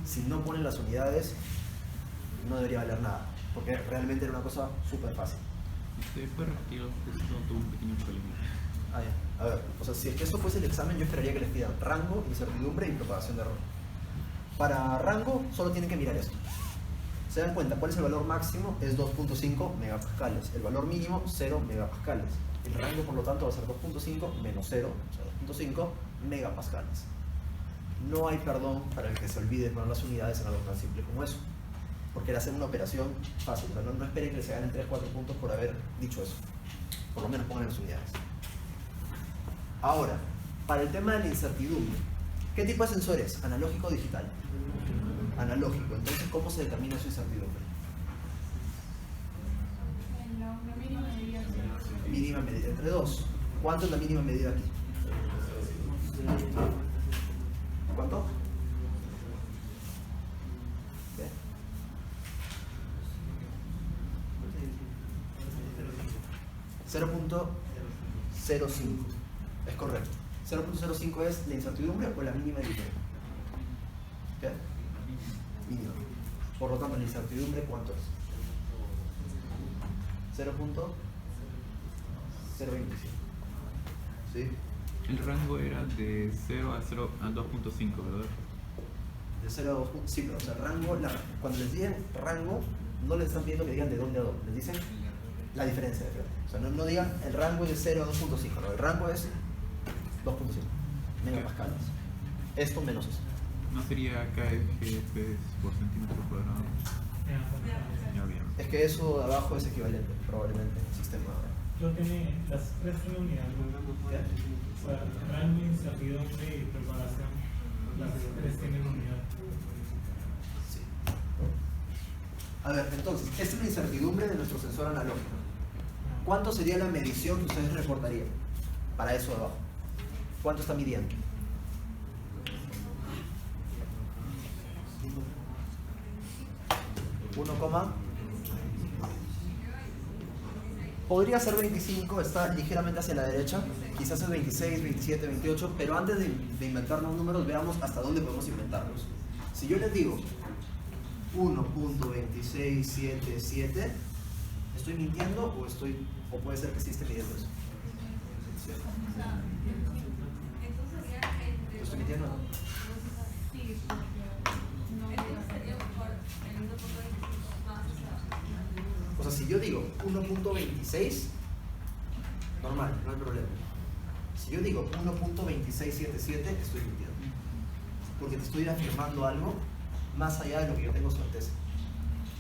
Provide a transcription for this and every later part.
si no ponen las unidades, no debería valer nada, porque realmente era una cosa súper fácil. ¿Usted puede repetir algo? Tuvo un pequeño problema. Ah, ya. A ver, o sea, si esto fuese el examen, yo esperaría que les pidan rango, incertidumbre y propagación de error. Para rango, solo tienen que mirar esto. Se dan cuenta, ¿cuál es el valor máximo? Es 2.5 megapascales. El valor mínimo, 0 megapascales. El rango, por lo tanto, va a ser 2.5 menos 0, o sea, 2.5 megapascales. No hay perdón para el que se olvide poner las unidades en algo tan simple como eso. Porque era hacer una operación fácil. O sea, no esperen que les ganen 3-4 puntos por haber dicho eso. Por lo menos pongan las unidades. Ahora, para el tema de la incertidumbre, ¿qué tipo de sensor es? ¿Analógico o digital? Analógico. Entonces, ¿cómo se determina su incertidumbre? La mínima medida. Mínima medida entre 2. ¿Cuánto es la mínima medida aquí? ¿Cuánto? ¿Qué? 0.05. Es correcto. 0.05 es la incertidumbre o la mínima medida. ¿Qué? Mínima. Por lo tanto, la incertidumbre, ¿cuánto es? 0.025. ¿Sí? El rango era de 0 a 2.5, ¿verdad? De 0 a 2. Sí, pero o sea, rango, cuando les digan rango, no les están pidiendo que digan de dónde a dónde. Les dicen la diferencia de frente. O sea, no digan el rango es de 0 a 2.5, no, el rango es 2.5 megapascales. Esto menos eso. ¿No sería kFs por centímetro cuadrado? Ya bien. Es que eso de abajo es equivalente, probablemente, al sistema. Yo tiene las tres unidades. O sea, rango, incertidumbre y preparación. Las tres tienen unidad. Sí. A ver, entonces, esta es la incertidumbre de nuestro sensor analógico. ¿Cuánto sería la medición que ustedes reportarían para eso de abajo? ¿Cuánto está midiendo? 1, podría ser 25, está ligeramente hacia la derecha, quizás es 26, 27, 28, pero antes de inventarnos números, veamos hasta dónde podemos inventarlos. Si yo les digo 1.2677, ¿estoy mintiendo o puede ser que sí esté midiendo eso? ¿Estoy mintiendo o no? Sí, O sea, si yo digo 1.26, normal, no hay problema. Si yo digo 1.2677, estoy mintiendo. Porque te estoy afirmando algo más allá de lo que yo tengo certeza.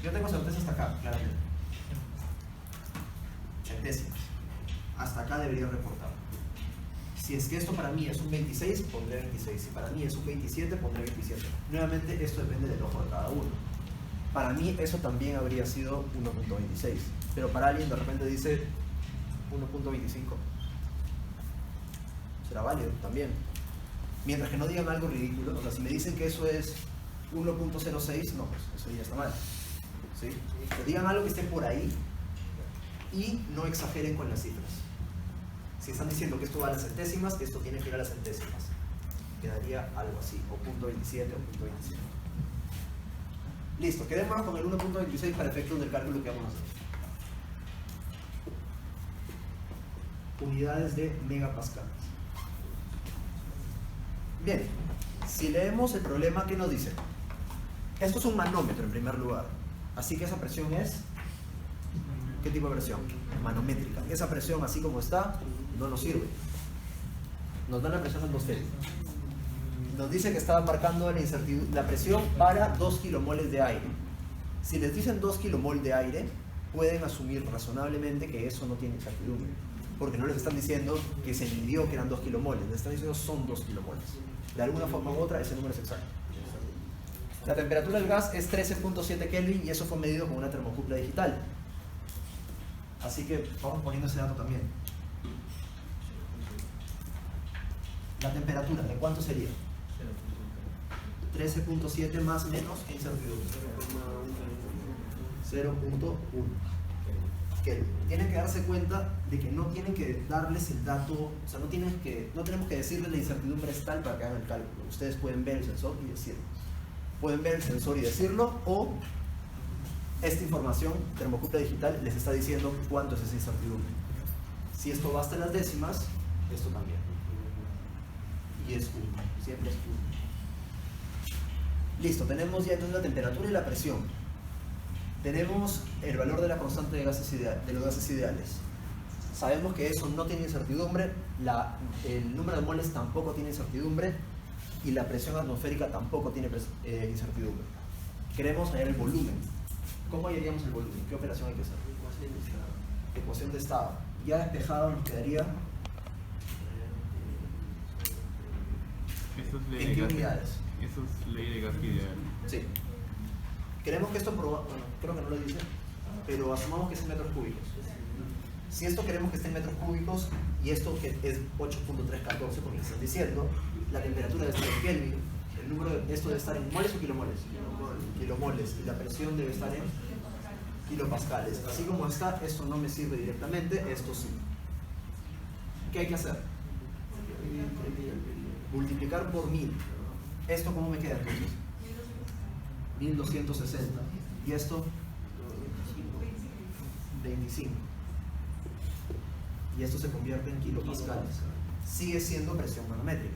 Yo tengo certeza hasta acá, claramente. Centésimas. Hasta acá debería reportar. Si es que esto para mí es un 26, pondré 26. Si para mí es un 27, pondré 27. Nuevamente, esto depende del ojo de cada uno. Para mí eso también habría sido 1.26. Pero para alguien de repente dice 1.25. Será válido también. Mientras que no digan algo ridículo. O sea, si me dicen que eso es 1.06, no, pues eso ya está mal. ¿Sí? Que digan algo que esté por ahí y no exageren con las cifras. Si están diciendo que esto va a las centésimas, esto tiene que ir a las centésimas. Quedaría algo así, o 0.27 o 0.25. Listo, quedémonos con el 1.26 para efectos del cálculo que vamos a hacer. Unidades de megapascales. Bien, si leemos el problema, ¿qué nos dice? Esto es un manómetro en primer lugar. Así que esa presión es... ¿Qué tipo de presión? Manométrica. Esa presión, así como está, no nos sirve. Nos da la presión atmosférica. Nos dice que estaba marcando la presión para 2 kilomoles de aire. Si les dicen 2 kilomol de aire, pueden asumir razonablemente que eso no tiene incertidumbre. Porque no les están diciendo que se midió que eran 2 kilomoles. Les están diciendo son 2 kilomoles. De alguna forma u otra, ese número es exacto. La temperatura del gas es 13.7 Kelvin y eso fue medido con una termocupla digital. Así que vamos poniendo ese dato también. La temperatura, ¿de cuánto sería? 13.7 más menos incertidumbre. 0.1 Kelvin. Tienen que darse cuenta de que no tienen que darles el dato, o sea, no tenemos que decirles la incertidumbre es tal para que hagan el cálculo. Ustedes pueden ver el sensor y decirlo. pueden ver el sensor y decirlo, o esta información termocupla digital les está diciendo cuánto es esa incertidumbre. Si esto va hasta las décimas, esto también. Y es 1, siempre es 1. Listo, tenemos ya entonces la temperatura y la presión. Tenemos el valor de la constante de gases de los gases ideales. Sabemos que eso no tiene incertidumbre, el número de moles tampoco tiene incertidumbre y la presión atmosférica tampoco tiene incertidumbre. Queremos hallar el volumen. ¿Cómo hallaríamos el volumen? ¿Qué operación hay que hacer? Ecuación de estado. Ya despejado nos quedaría Eso es ley ¿en de qué gas. unidades? Eso es ley de gas ideal. Sí. Queremos que esto bueno, creo que no lo dice, pero asumamos que es en metros cúbicos. Si esto queremos que esté en metros cúbicos y esto que es 8.314, porque están diciendo, la temperatura debe estar en Kelvin, el número de esto debe estar en moles o kilomoles, kilomoles, y la presión debe estar en kilopascales. Así como está, esto no me sirve directamente, esto sí. ¿Qué hay que hacer? Multiplicar por 1000. ¿Esto cómo me queda entonces? 1260. ¿Y esto? 25. Y esto se convierte en kilopascales. Sigue siendo presión manométrica.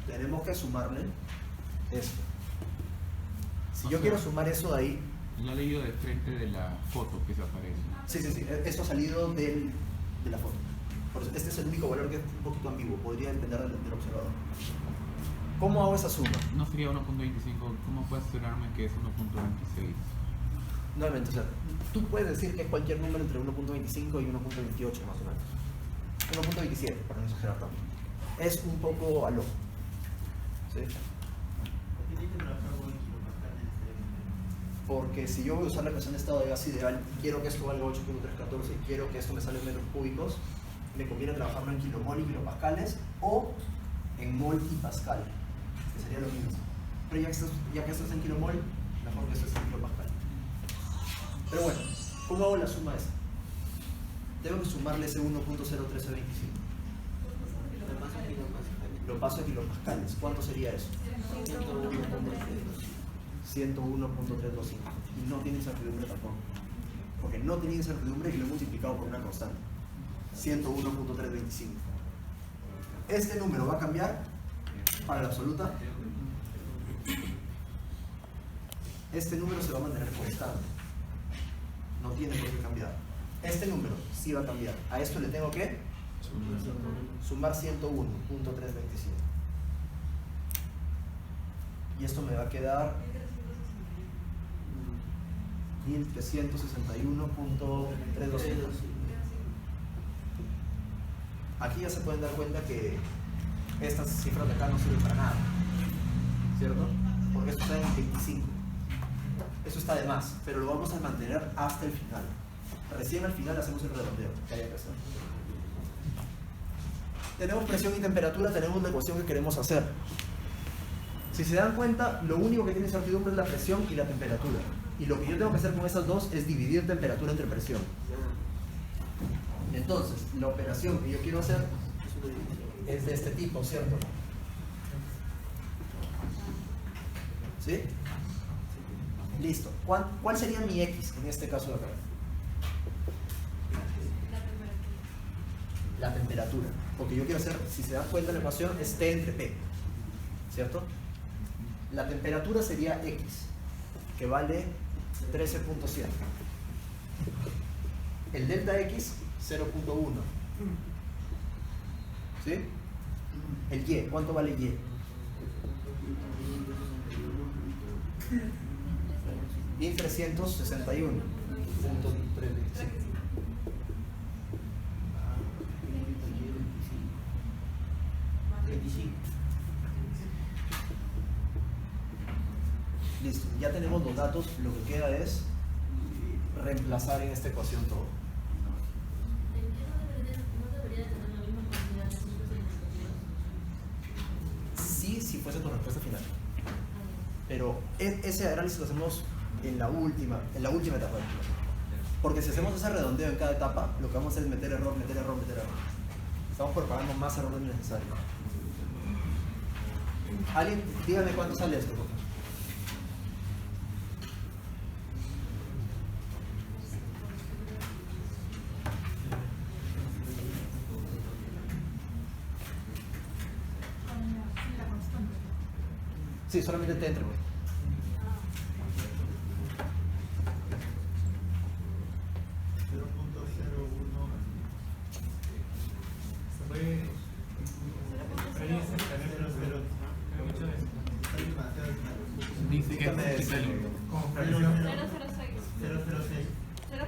Tenemos que sumarle esto. Si yo quiero sumar eso de ahí... Lo he leído de frente de la foto que se aparece. Sí. Esto ha salido de la foto. Por eso, este es el único valor que es un poquito ambiguo. Podría depender del observador. ¿Cómo hago esa suma? No sería 1.25. ¿Cómo puedes asegurarme que es 1.26? Nuevamente, o sea, tú puedes decir que es cualquier número entre 1.25 y 1.28 más o menos. 1.27, para no exagerar tanto. Es un poco a lo. ¿Sí? Porque si yo voy a usar la ecuación de estado de gas ideal y quiero que esto valga 8.314 y quiero que esto me salga en metros cúbicos, me conviene trabajarlo en kilomol y kilopascales o en mol y pascal, que sería lo mismo. Pero ya que esto es en kilomol, mejor que esto esté en kilopascal. Pero bueno, ¿cómo hago la suma esa? Tengo que sumarle ese 1.01325. Lo paso a kilopascales. ¿Cuánto sería eso? 101.325. Y no tiene incertidumbre tampoco. Porque no tiene incertidumbre y lo he multiplicado por una constante. 101.325. Este número va a cambiar para la absoluta. Este número se va a mantener constante. No tiene por qué cambiar. Este número sí va a cambiar. A esto le tengo que sumar 101.325. Y esto me va a quedar 1361.325. Aquí ya se pueden dar cuenta que estas cifras de acá no sirven para nada, ¿cierto? Porque esto está en 25. Eso está de más, pero lo vamos a mantener hasta el final. Recién al final hacemos el redondeo que haya que hacer. Tenemos presión y temperatura, tenemos la ecuación que queremos hacer. Si se dan cuenta, lo único que tiene incertidumbre es la presión y la temperatura. Y lo que yo tengo que hacer con esas dos es dividir temperatura entre presión. Entonces, la operación que yo quiero hacer es de este tipo, ¿cierto? ¿Sí? Listo. ¿Cuál sería mi X en este caso de acá? La temperatura. Porque yo quiero hacer, si se dan cuenta la ecuación, es T entre P. ¿Cierto? La temperatura sería X, que vale 13.7. El delta X, 0.1. ¿Sí? El Y, ¿cuánto vale Y? $1,361.325. Listo, ya tenemos los datos, lo que queda es reemplazar en esta ecuación todo. Sí, si fuese tu respuesta final. Pero ese análisis lo hacemos en la última etapa. Porque si hacemos ese redondeo en cada etapa, lo que vamos a hacer es meter error. Estamos propagando más error del necesario. ¿Alguien? Dígame cuánto sale esto. Por favor. Sí, solamente te entre. Dice que Dígame es eso. Como fracción. 006. 006. 0.01006.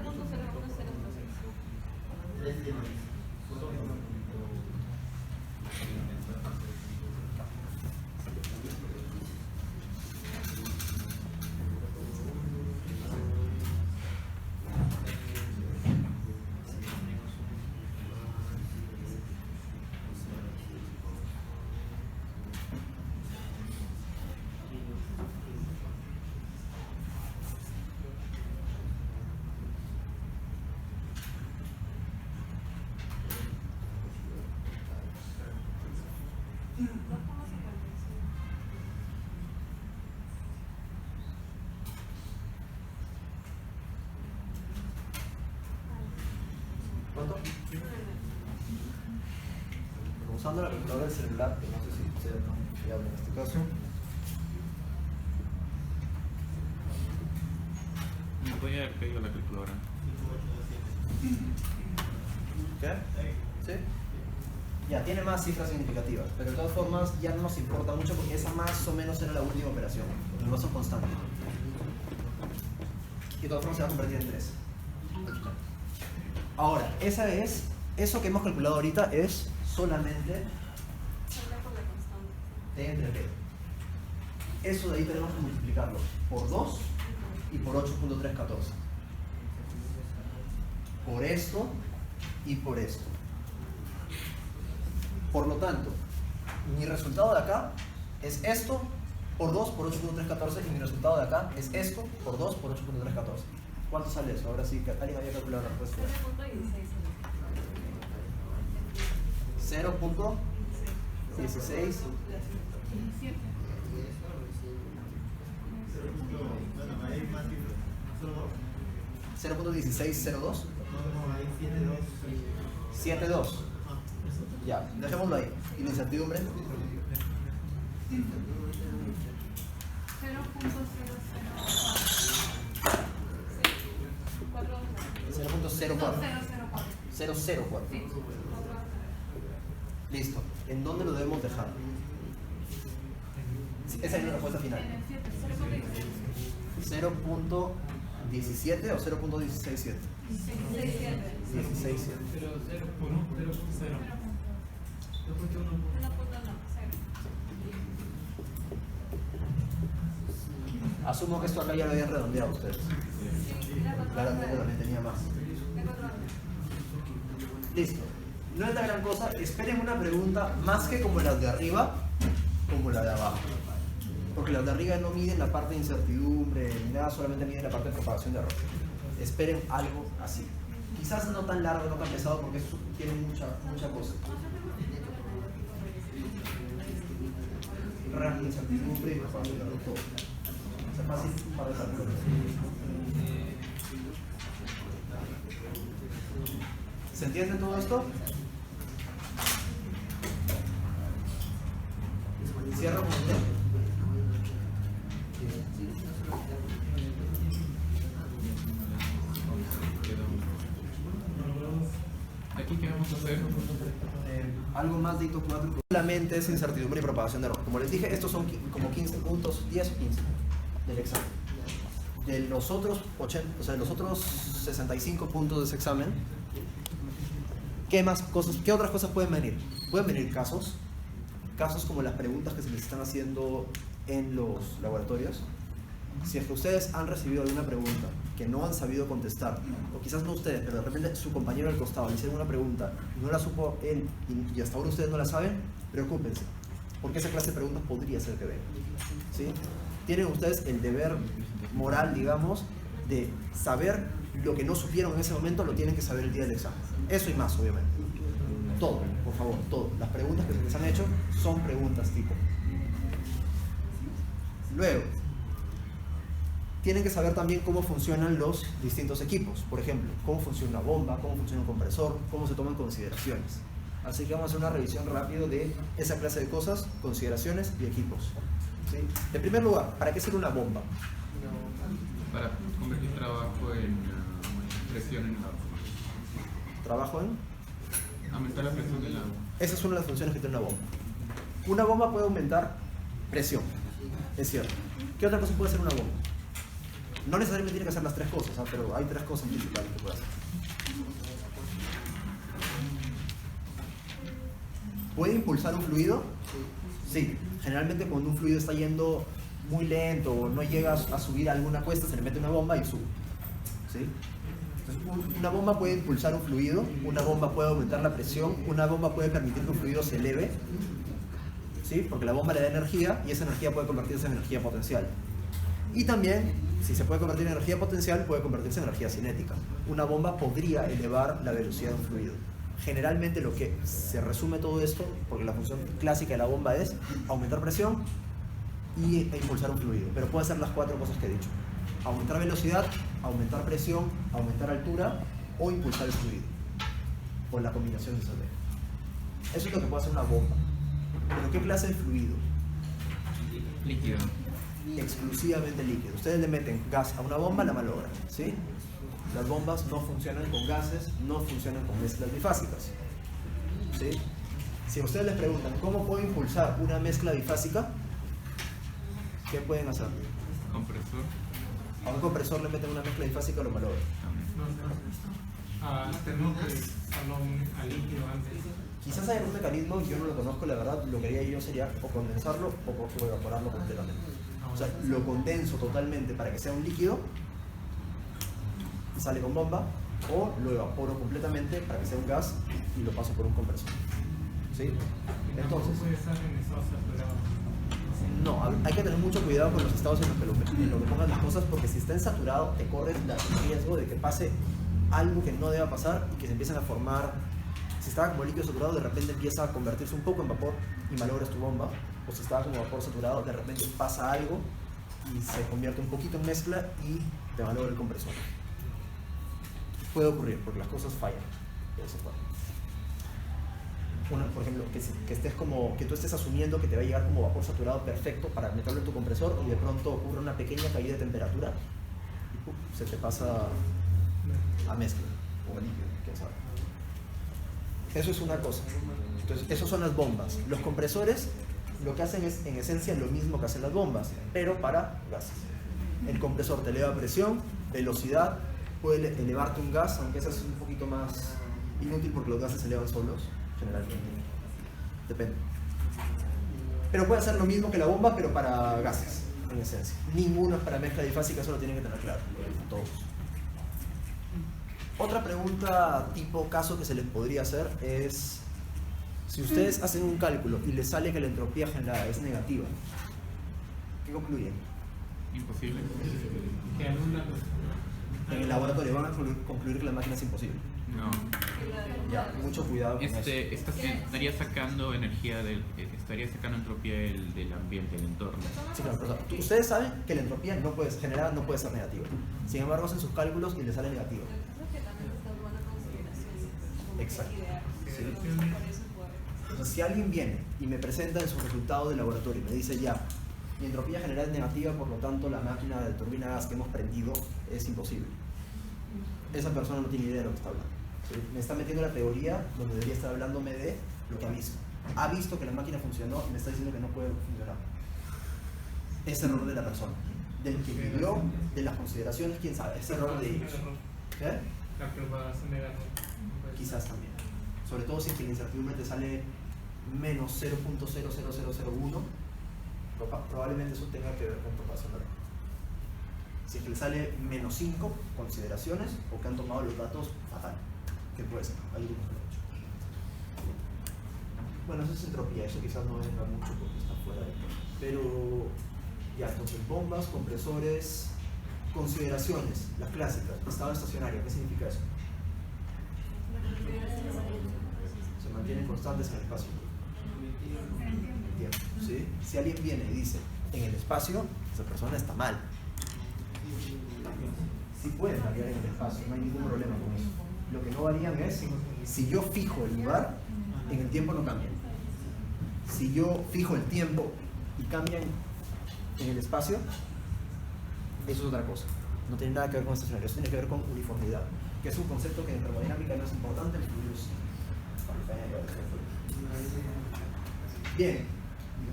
¿Cuánto? Usando la calculadora del celular, que no sé si sea tan fiable en este caso. Me voy a haber pedido la calculadora. ¿Qué? ¿Sí? Ya, tiene más cifras significativas, pero de todas formas ya no nos importa mucho porque esa más o menos era la última operación. El paso constante. Y de todas formas se va a convertir en 3. Ahora, eso que hemos calculado ahorita es solamente T entre P. Eso de ahí tenemos que multiplicarlo por 2 y por 8.314. Por esto y por esto. Por lo tanto, mi resultado de acá es esto por 2 por 8.314 y mi resultado de acá es esto por 2 por 8.314. ¿Cuánto sale eso? Ahora sí, alguien había calculado la respuesta. 0.16. 0.1602. 72. Ya, dejémoslo ahí. ¿Y la incertidumbre? 0.004. 0.04. 004. Sí. Listo. ¿En dónde lo debemos dejar? Sí, esa es la respuesta final. En el 7. 0.17 o 0.167. 16.7. Asumo que esto acá ya lo habían redondeado ustedes. Claramente también tenía más. Listo. No es la gran cosa. Esperen una pregunta más que como las de arriba, como la de abajo. Porque las de arriba no miden la parte de incertidumbre ni nada, solamente miden la parte de propagación de error. Esperen algo así. Quizás no tan largo, no tan pesado, porque eso tiene mucha cosa. Rango de incertidumbre y propagación de error, todo. O sea, fácil para desarrollar. ¿Se entiende todo esto? Cierro con usted. Aquí qué vamos a hacer. Algo más de hito 4. Solamente es incertidumbre y propagación de error. Como les dije, estos son como 15 puntos, 10 o 15 del examen. De los otros 80, o sea, de los otros 65 puntos de ese examen, ¿qué otras cosas pueden venir? Pueden venir casos como las preguntas que se les están haciendo en los laboratorios. Si es que ustedes han recibido alguna pregunta que no han sabido contestar, o quizás no ustedes, pero de repente su compañero al costado le hicieron una pregunta y no la supo él y hasta ahora ustedes no la saben, preocúpense, porque esa clase de preguntas podría ser que vengan, ¿sí? Tienen ustedes el deber moral, digamos, de saber lo que no supieron en ese momento, lo tienen que saber el día del examen. Eso y más, obviamente. Todo, por favor, todo. Las preguntas que se les han hecho son preguntas tipo. Luego, tienen que saber también cómo funcionan los distintos equipos. Por ejemplo, cómo funciona una bomba, cómo funciona un compresor, cómo se toman consideraciones. Así que vamos a hacer una revisión rápida de esa clase de cosas, consideraciones y equipos. ¿Sí? En primer lugar, ¿para qué sirve una bomba? Para convertir trabajo en presión en el agua. ¿Trabajo en? Aumentar la presión del agua. Esa es una de las funciones que tiene una bomba. Una bomba puede aumentar presión, es cierto. ¿Qué otra cosa puede hacer una bomba? No necesariamente tiene que hacer las tres cosas, ¿ah? Pero hay tres cosas principales que puede hacer. ¿Puede impulsar un fluido? Sí. Generalmente cuando un fluido está yendo muy lento o no llega a subir a alguna cuesta, se le mete una bomba y sube. ¿Sí? Entonces, una bomba puede impulsar un fluido, una bomba puede aumentar la presión, una bomba puede permitir que un fluido se eleve, ¿sí? Porque la bomba le da energía y esa energía puede convertirse en energía potencial. Y también, si se puede convertir en energía potencial, puede convertirse en energía cinética. Una bomba podría elevar la velocidad de un fluido. Generalmente lo que se resume todo esto, porque la función clásica de la bomba es aumentar presión e impulsar un fluido, pero puede hacer las cuatro cosas que he dicho: aumentar velocidad, aumentar presión, aumentar altura o impulsar el fluido, o la combinación de esas dos. Eso es lo que puede hacer una bomba. ¿Pero qué clase de fluido? Líquido. Exclusivamente líquido. Ustedes le meten gas a una bomba, la malogran, ¿sí? Las bombas no funcionan con gases, no funcionan con mezclas bifásicas, ¿sí? Si a ustedes les preguntan cómo puedo impulsar una mezcla bifásica, ¿qué pueden hacer? Compresor. A un compresor le meten una mezcla bifásica, lo malogran. Tenemos que usarlo a líquido antes. Quizás hay algún mecanismo, yo no lo conozco, la verdad. Lo que haría yo sería o condensarlo o evaporarlo completamente. O sea, lo condenso totalmente para que sea un líquido y sale con bomba, o lo evaporo completamente para que sea un gas y lo paso por un compresor. ¿Sí? Entonces, puede estar en estado saturado. no, hay que tener mucho cuidado con los estados en los que pongan las cosas, porque si está en saturado te corres el riesgo de que pase algo que no deba pasar y que se empiecen a formar. Si estaba como líquido saturado, de repente empieza a convertirse un poco en vapor y malogras tu bomba. O si estaba como vapor saturado, de repente pasa algo y se convierte un poquito en mezcla y te malogra el compresor. Puede ocurrir, porque las cosas fallan de esa forma. Por ejemplo, que tú estés asumiendo que te va a llegar como vapor saturado perfecto para meterlo en tu compresor y de pronto ocurre una pequeña caída de temperatura y se te pasa a mezcla o a líquido, quién sabe. Eso es una cosa. Entonces, esas son las bombas. Los compresores lo que hacen es en esencia lo mismo que hacen las bombas, pero para gases. El compresor te eleva presión, velocidad, puede elevarte un gas, aunque eso es un poquito más inútil porque los gases se elevan solos, generalmente. Depende. Pero puede hacer lo mismo que la bomba, pero para gases, en esencia. Ninguno es para mezcla bifásica, eso lo tienen que tener claro, todos. Otra pregunta tipo caso que se les podría hacer es: si ustedes hacen un cálculo y les sale que la entropía generada es negativa, ¿qué concluyen? Imposible. Que anula. En el laboratorio van a concluir que la máquina es imposible. No. Ya, mucho cuidado con eso. Estaría sacando energía estaría sacando entropía del ambiente, del entorno. Sí, claro, pero, o sea, ustedes saben que la entropía generada no puede ser negativa. Sin embargo, hacen sus cálculos y les sale negativa. Exacto. Sí. Entonces, si alguien viene y me presenta en su resultado de laboratorio y me dice: ya, mi entropía general es negativa, por lo tanto la máquina de turbina gas que hemos prendido es imposible, esa persona no tiene idea de lo que está hablando. ¿Sí? Me está metiendo la teoría donde debería estar hablándome de lo que ha visto. Ha visto que la máquina funcionó y me está diciendo que no puede funcionar. Es error de la persona, del que vivió, de las consideraciones, quién sabe, es error de ellos. ¿Qué? La propagación de error. Quizás también. Sobre todo si es que la incertidumbre te sale menos 0.00001, probablemente eso tenga que ver con propagación de error. Si es que le sale menos 5 consideraciones o que han tomado los datos fatal, que puede ser, hay algunos que lo han hecho. Bueno, eso es entropía, eso quizás no venga mucho porque está fuera de todo. Pero ya, entonces bombas, compresores, consideraciones, las clásicas, estado estacionario, ¿qué significa eso? Se mantienen constantes en el espacio. Tiempo, ¿sí? Si alguien viene y dice: en el espacio nuestra persona está mal. Sí pueden variar en el espacio, no hay ningún problema con eso. Lo que no varían es, si yo fijo el lugar, en el tiempo no cambian. Si yo fijo el tiempo y cambian en el espacio, eso es otra cosa. No tiene nada que ver con estacionario, eso tiene que ver con uniformidad, que es un concepto que en termodinámica no es importante, en fluidos sí. Bien,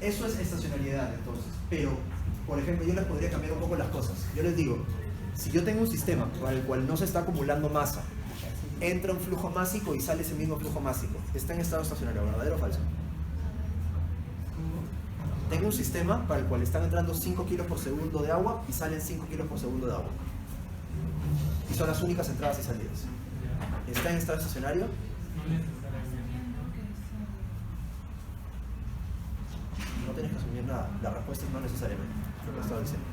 eso es estacionalidad entonces, pero por ejemplo yo les podría cambiar un poco las cosas. Yo les digo, si yo tengo un sistema para el cual no se está acumulando masa, entra un flujo másico y sale ese mismo flujo másico, está en estado estacionario, ¿verdadero o falso? Tengo un sistema para el cual están entrando 5 kilos por segundo de agua y salen 5 kilos por segundo de agua. Y son las únicas entradas y salidas. ¿Está en estado estacionario? No necesariamente. No tienes que asumir nada. La respuesta es no necesariamente. Es lo que estaba diciendo.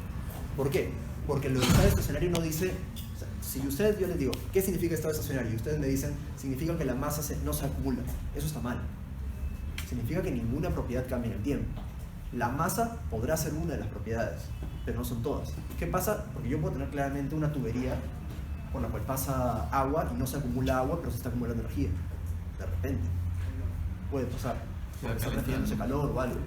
¿Por qué? Porque lo de estado estacionario no dice... O sea, si ustedes, yo les digo, ¿qué significa estado estacionario? Y ustedes me dicen, significa que la masa no se acumula. Eso está mal. Significa que ninguna propiedad cambia en el tiempo. La masa podrá ser una de las propiedades, pero no son todas. ¿Qué pasa? Porque yo puedo tener claramente una tubería por la cual pasa agua y no se acumula agua, pero se está acumulando energía. De repente. Puede pasar. Porque está refiriéndose calor o algo.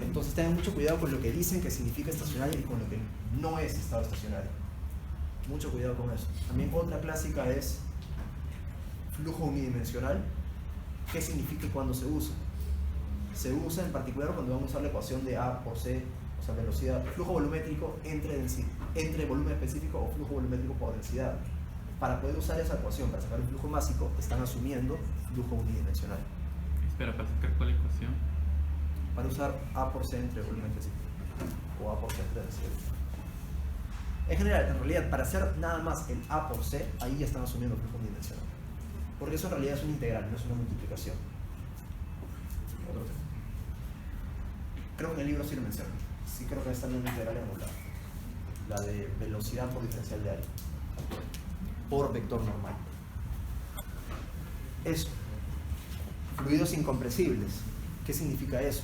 Entonces tengan mucho cuidado con lo que dicen que significa estacionario y con lo que no es estado estacionario. Mucho cuidado con eso. También otra clásica es flujo unidimensional. ¿Qué significa y cuándo se usa? Se usa en particular cuando vamos a usar la ecuación de A por C, o sea, velocidad, flujo volumétrico entre volumen específico o flujo volumétrico por densidad. Para poder usar esa ecuación, para sacar un flujo másico, están asumiendo flujo unidimensional. Espera, ¿para sacar cuál ecuación? Para usar A por C entre volumen específico o A por C entre densidad. En general, en realidad, para hacer nada más el A por C, ahí ya están asumiendo flujo unidimensional. Porque eso en realidad es una integral, no es una multiplicación. Otro tema. Creo que en el libro sí lo menciono. Sí creo que está en una integral angular. La de velocidad por diferencial de área. Por vector normal. Eso. Fluidos incompresibles. ¿Qué significa eso?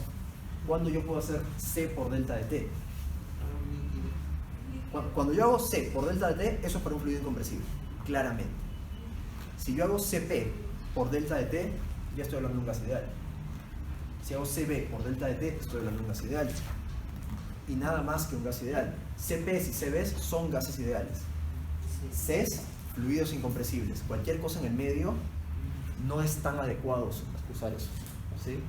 ¿Cuándo yo puedo hacer C por delta de T? Cuando yo hago C por delta de T, eso es para un fluido incompresible. Claramente. Si yo hago CP por delta de T, ya estoy hablando de un gas ideal. Si hago CB por delta de T, estoy hablando de un gas ideal. Y nada más que un gas ideal. CPs y CBs son gases ideales. Cs, fluidos incompresibles. Cualquier cosa en el medio no es tan adecuado usar eso. ¿Sí?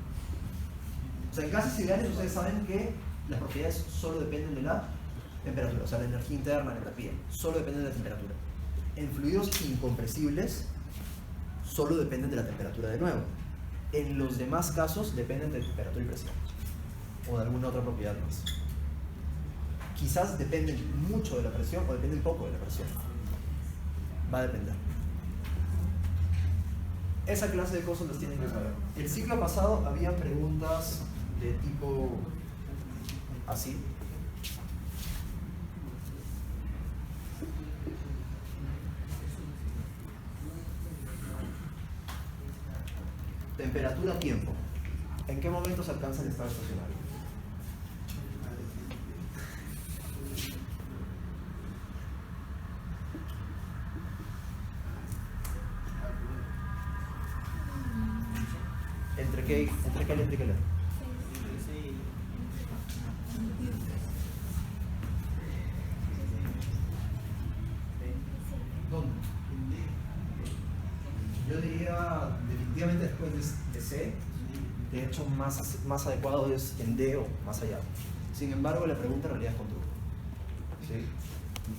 O sea, en gases ideales ustedes saben que las propiedades solo dependen de la temperatura. O sea, la energía interna, la entropía. Solo dependen de la temperatura. En fluidos incompresibles solo dependen de la temperatura de nuevo. En los demás casos dependen de temperatura y presión o de alguna otra propiedad más. Quizás dependen mucho de la presión o dependen poco de la presión. Va a depender. Esa clase de cosas las tienen que saber. El ciclo pasado había preguntas de tipo así. Temperatura, tiempo. ¿En qué momento se alcanza el estado estacionario? ¿Entre qué y qué? ¿Dónde? Yo diría definitivamente después de C. De hecho, más adecuado es en D o más allá. Sin embargo, la pregunta en realidad es con truco. ¿Sí?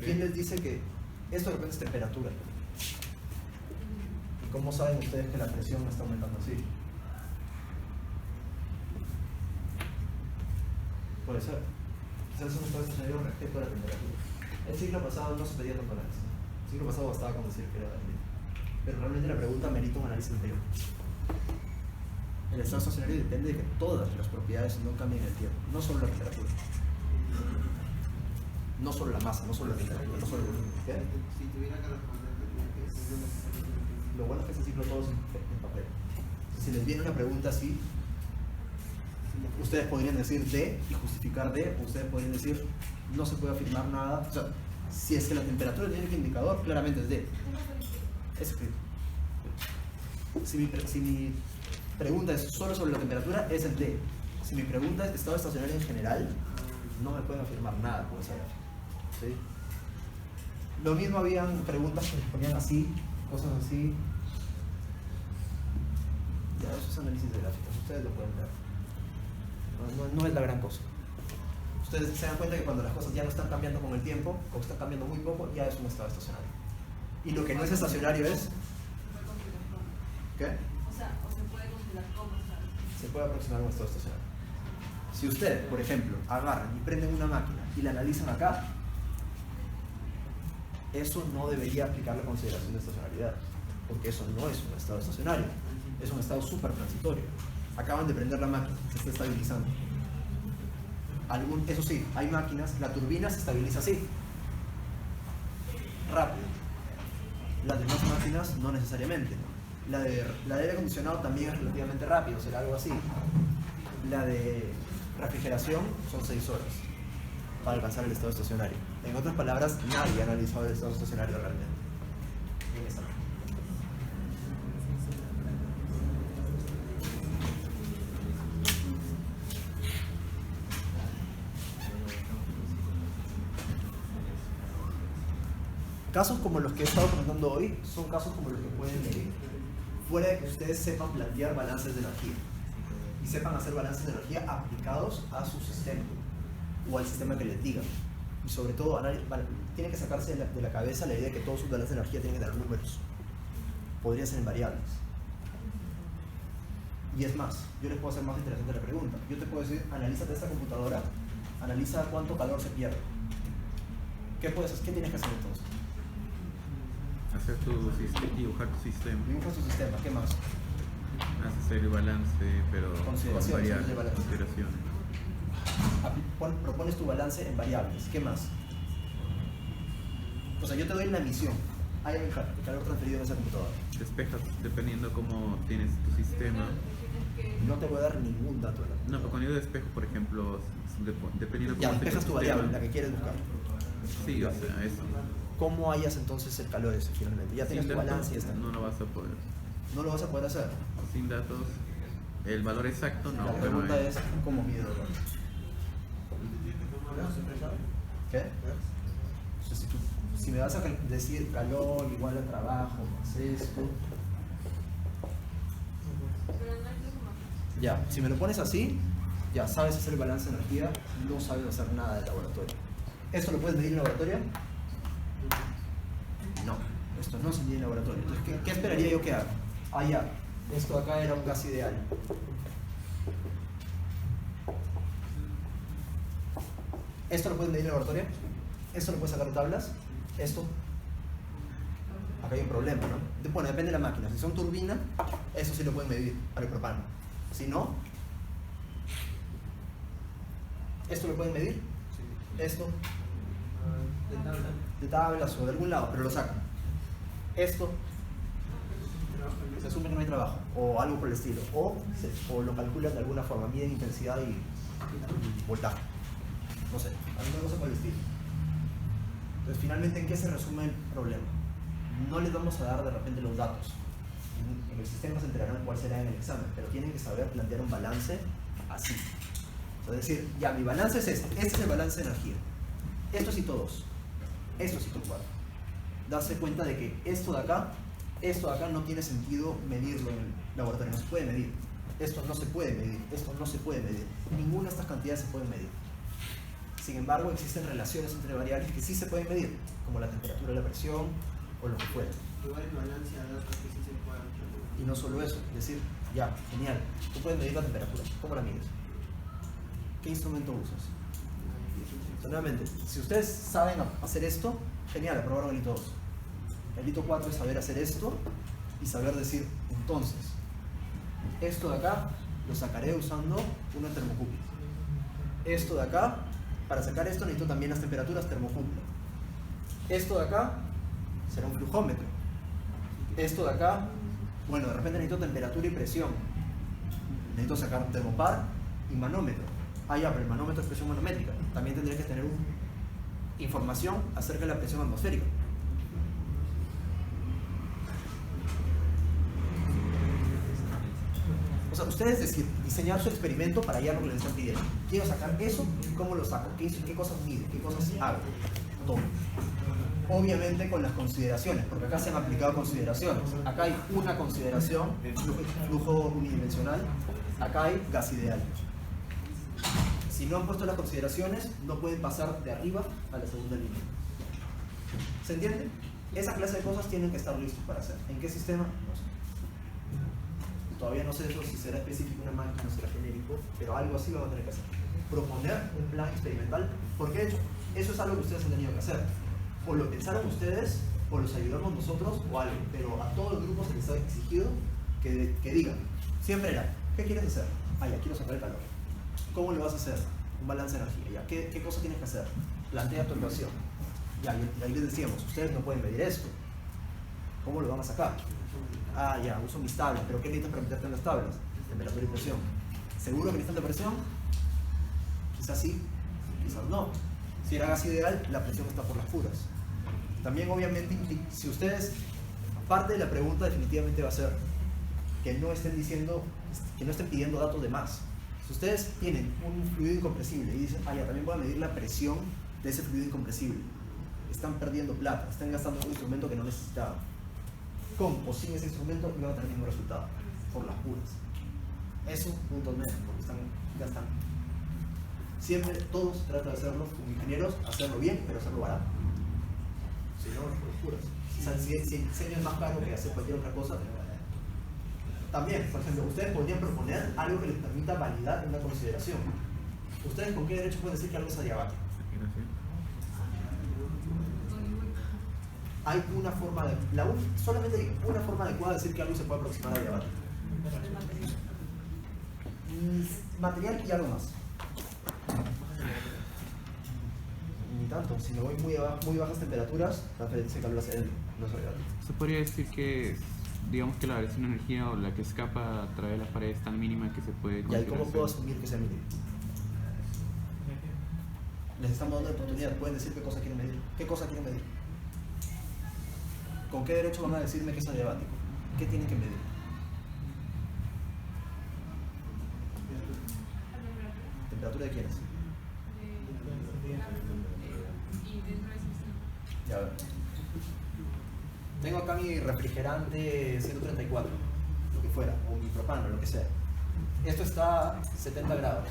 ¿Quién les dice que esto de repente es temperatura? ¿Y cómo saben ustedes que la presión está aumentando así? Puede ser. Quizás es un estado estacionario respecto a la temperatura. El siglo pasado no se pedía tanto análisis. El siglo pasado bastaba con decir que era límite. Pero realmente la pregunta merita un análisis anterior. El estado estacionario depende de que todas las propiedades no cambien en el tiempo, no solo la temperatura, no solo la masa, no solo la temperatura, no solo el volumen. ¿Qué? Si tuviera que responder, tendría que decir Lo bueno es que ese ciclo todo es en papel. Si les viene una pregunta así, ustedes podrían decir D y justificar D, o ustedes podrían decir no se puede afirmar nada. O sea, si es que la temperatura tiene que indicador, claramente es D. Es escrito. Si mi pregunta es solo sobre la temperatura, es el D. Si mi pregunta es estado estacionario en general, no me pueden afirmar nada por esa gráfica. ¿Sí? Lo mismo habían preguntas que les ponían así, cosas así. Ya, eso es análisis de gráficos, ustedes lo pueden ver. No es la gran cosa. Ustedes se dan cuenta que cuando las cosas ya no están cambiando con el tiempo, o están cambiando muy poco, ya es un estado estacionario. Y lo que no es estacionario es... ¿Qué? O sea, o se puede considerar como estacionario. Se puede aproximar a un estado estacionario. Si ustedes, por ejemplo, agarran y prenden una máquina y la analizan acá, eso no debería aplicar la consideración de estacionalidad, porque eso no es un estado estacionario, es un estado súper transitorio. Acaban de prender la máquina, se está estabilizando. Eso sí, hay máquinas, la turbina se estabiliza así, rápido. Las demás máquinas no necesariamente. La de aire acondicionado también es relativamente rápido, será algo así. La de refrigeración son 6 horas para alcanzar el estado estacionario. En otras palabras, nadie ha analizado el estado estacionario realmente. En esta. Casos como los que he estado comentando hoy son casos como los que pueden medir, fuera de que ustedes sepan plantear balances de energía y sepan hacer balances de energía aplicados a su sistema o al sistema que les digan. Y sobre todo, tienen que sacarse de la cabeza la idea de que todos sus balances de energía tienen que tener números. Podrían ser en variables. Y es más, yo les puedo hacer más interesante la pregunta. Yo te puedo decir, analízate esta computadora, analiza cuánto calor se pierde. ¿Qué tienes que hacer entonces? Hacer dibujar tu sistema. Dibuja su sistema, ¿qué más? Hacer el balance, pero con Consideraciones variables, de balance. consideraciones. Propones tu balance en variables, ¿qué más? O sea, yo te doy la misión. Hay el calor transferido en esa computadora. Despejas dependiendo cómo tienes tu sistema. No te voy a dar ningún dato de la No, pero computadora. cuando yo despejo, por ejemplo, dependiendo Ya, cómo esté despejas tu sistema. variable, la que quieres buscar. Sí, o sea, eso. ¿Cómo hallas entonces el calor ese finalmente? Ya tienes Sin tu datos, balance y ya está. no lo vas a poder. No lo vas a poder hacer. Sin datos, el valor exacto no. La pero pregunta es, ¿cómo mido el calor? ¿Qué? O sea, si me vas a decir calor igual a trabajo, más esto... Pero no hay que Ya, si me lo pones así, ya sabes hacer el balance de energía, no sabes hacer nada de laboratorio. ¿Esto lo puedes medir en laboratorio? No, esto no se mide en laboratorio. Entonces, ¿qué esperaría yo que haga? Ah, ya, esto acá era un gas ideal. ¿Esto lo puedes medir en laboratorio? ¿Esto lo puedes sacar de tablas? ¿Esto? Acá hay un problema, ¿no? Bueno, depende de la máquina. Si son turbinas, eso sí lo pueden medir para el propano. Si no, ¿esto lo pueden medir? Esto, de tablas o de algún lado, pero lo sacan. Esto, se asume que no hay trabajo, o algo por el estilo, o lo calculan de alguna forma, miden intensidad y voltaje. No sé, alguna cosa por el estilo. Entonces, finalmente, ¿en qué se resume el problema? No les vamos a dar de repente los datos. En el sistema se enterarán cuál será en el examen, pero tienen que saber plantear un balance así. Es decir, ya, mi balance es este es el balance de energía. Esto es cito 2, esto es cito 4. Darse cuenta de que esto de acá no tiene sentido medirlo en el laboratorio, no se puede medir. Esto no se puede medir, esto no se puede medir. Ninguna de estas cantidades se puede medir. Sin embargo, existen relaciones entre variables que sí se pueden medir, como la temperatura, la presión o lo que fuera. Igual en balance a datos que sí se puede hacer. Y no solo eso, es decir, ya, genial, tú puedes medir la temperatura, ¿cómo la mides? ¿Qué instrumento usas? Entonces, nuevamente, si ustedes saben hacer esto, genial, aprobaron el hito 2. El hito 4 es saber hacer esto y saber decir, entonces, esto de acá lo sacaré usando una termocupla. Esto de acá, para sacar esto necesito también las temperaturas termocupla. Esto de acá será un flujómetro. Esto de acá, bueno, de repente necesito temperatura y presión. Necesito sacar un termopar Y manómetro. Ah, ya, pero el manómetro es presión manométrica. También tendría que tener información acerca de la presión atmosférica. O sea, ustedes diseñar su experimento para hallar lo que les están pidiendo. Quiero sacar eso, ¿cómo lo saco? ¿Qué cosas mido? ¿Qué cosas hago? Todo. Obviamente con las consideraciones, porque acá se han aplicado consideraciones. Acá hay una consideración, flujo unidimensional. Acá hay gas ideal. Si no han puesto las consideraciones, no pueden pasar de arriba a la segunda línea. ¿Se entiende? Esa clase de cosas tienen que estar listos para hacer. ¿En qué sistema? No sé. Todavía no sé eso, si será específico una máquina o será genérico, pero algo así vamos a tener que hacer. Proponer un plan experimental, porque de hecho, eso es algo que ustedes han tenido que hacer. O lo pensaron ustedes, o los ayudamos nosotros, o algo. Pero a todos los grupos se les ha exigido que digan. Siempre era, ¿qué quieres hacer? Ah, ya, quiero sacar el calor. ¿Cómo lo vas a hacer? Un balance de energía. Ya, ¿qué cosas tienes que hacer? Plantea tu ecuación. Ya, y ahí les decíamos, ustedes no pueden medir esto. ¿Cómo lo van a sacar? Ah, ya, uso mis tablas, pero ¿qué necesitas para meterte en las tablas? Temperatura y presión. ¿Seguro que necesitan la presión? Quizás sí, quizás no. Si era gas ideal, la presión está por las puras. También, obviamente, si ustedes, parte de la pregunta definitivamente va a ser que no estén diciendo, que no estén pidiendo datos de más. Si ustedes tienen un fluido incompresible y dicen, ah, ya, también voy a medir la presión de ese fluido incompresible, están perdiendo plata, están gastando un instrumento que no necesitaban. Con o sin ese instrumento iban a tener el mismo resultado, por las puras. Eso, puntos menos, porque están gastando. Siempre todos tratan de hacerlo como ingenieros, hacerlo bien, pero hacerlo barato. Si no, por las puras. O sea, si el diseño es más caro que hacer cualquier otra cosa, también, por ejemplo, ustedes podrían proponer algo que les permita validar una consideración. ¿Ustedes con qué derecho pueden decir que algo es adiabático? Hay una forma solamente hay una forma adecuada de decir que algo se puede aproximar a diabático. Material y algo más. Ni tanto, si me voy muy bajas temperaturas, transferencia de calor hacia adentro, no es diabático. Se podría decir que, digamos que la variación de energía o la que escapa a través de las paredes es tan mínima que se puede ¿Y ahí considerar cómo puedo cero. asumir que sea mínimo? Les estamos dando la oportunidad, pueden decir qué cosa quieren medir. ¿Qué cosa quieren medir? ¿Con qué derecho van a decirme que es adiabático? ¿Qué tienen que medir? ¿Temperatura de quiénes? Ya ver. Tengo acá mi refrigerante 134, lo que fuera, o mi propano, lo que sea. Esto está a 70 grados.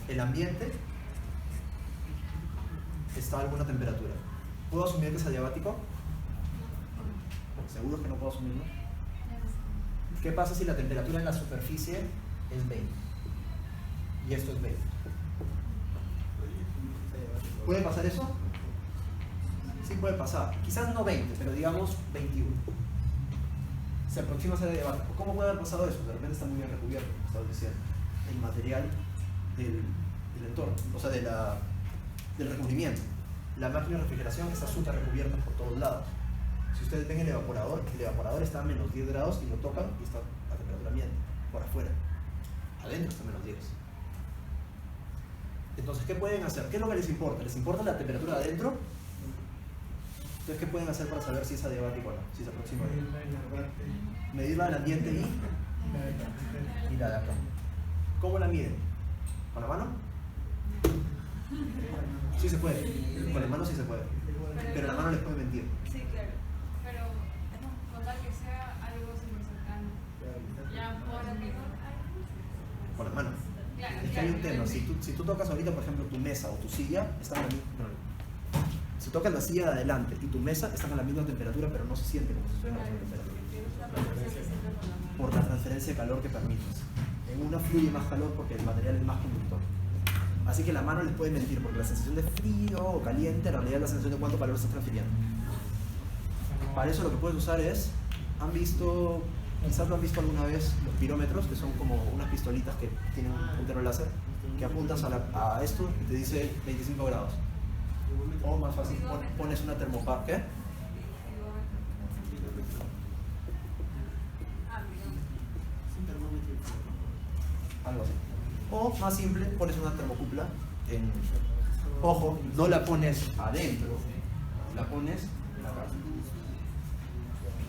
El ambiente está a alguna temperatura. ¿Puedo asumir que es adiabático? ¿Seguro que no puedo asumirlo? ¿Qué pasa si la temperatura en la superficie es 20? Y esto es 20. ¿Puede pasar eso? Sí puede pasar. Quizás no 20, pero digamos 21. Se aproxima a ser adiabático. ¿Cómo puede haber pasado eso? De repente está muy bien recubierto, como estaba diciendo. El material del entorno, o sea, del recubrimiento. La máquina de refrigeración está súper recubierta por todos lados. Si ustedes ven el evaporador está a menos 10 grados y lo tocan y está a temperatura ambiente, por afuera. Adentro está a menos 10. Entonces, ¿qué pueden hacer? ¿Qué es lo que les importa? ¿Les importa la temperatura de adentro? Entonces, ¿qué pueden hacer para saber si es adiabático o no? Si se aproxima. Medir la del ambiente y la de acá. ¿Cómo la miden? ¿Con la mano? Sí se puede. Con la mano sí se puede. Pero la mano les puede mentir. Sí, claro. Pero con tal que sea algo súper cercano. Ya por lo que no. Con la mano. Claro, Es que hay un tema. Si tú tocas ahorita, por ejemplo, tu mesa o tu silla, están a la misma. Si tocas la silla de adelante y tu mesa, están a la misma temperatura, pero no se siente como si estuvieran a la misma temperatura. Por la transferencia de calor que permites. En una fluye más calor porque el material es más conductor. Así que la mano les puede mentir, porque la sensación de frío o caliente en realidad es la sensación de cuánto calor estás transfiriendo. Para eso lo que puedes usar es, quizás lo han visto alguna vez, los pirómetros, que son como unas pistolitas que tienen un puntero láser, que apuntas a esto y te dice 25 grados. O más fácil, pones una termopar, ¿qué? O más simple, pones una termocupla ojo, no la pones adentro, la pones acá.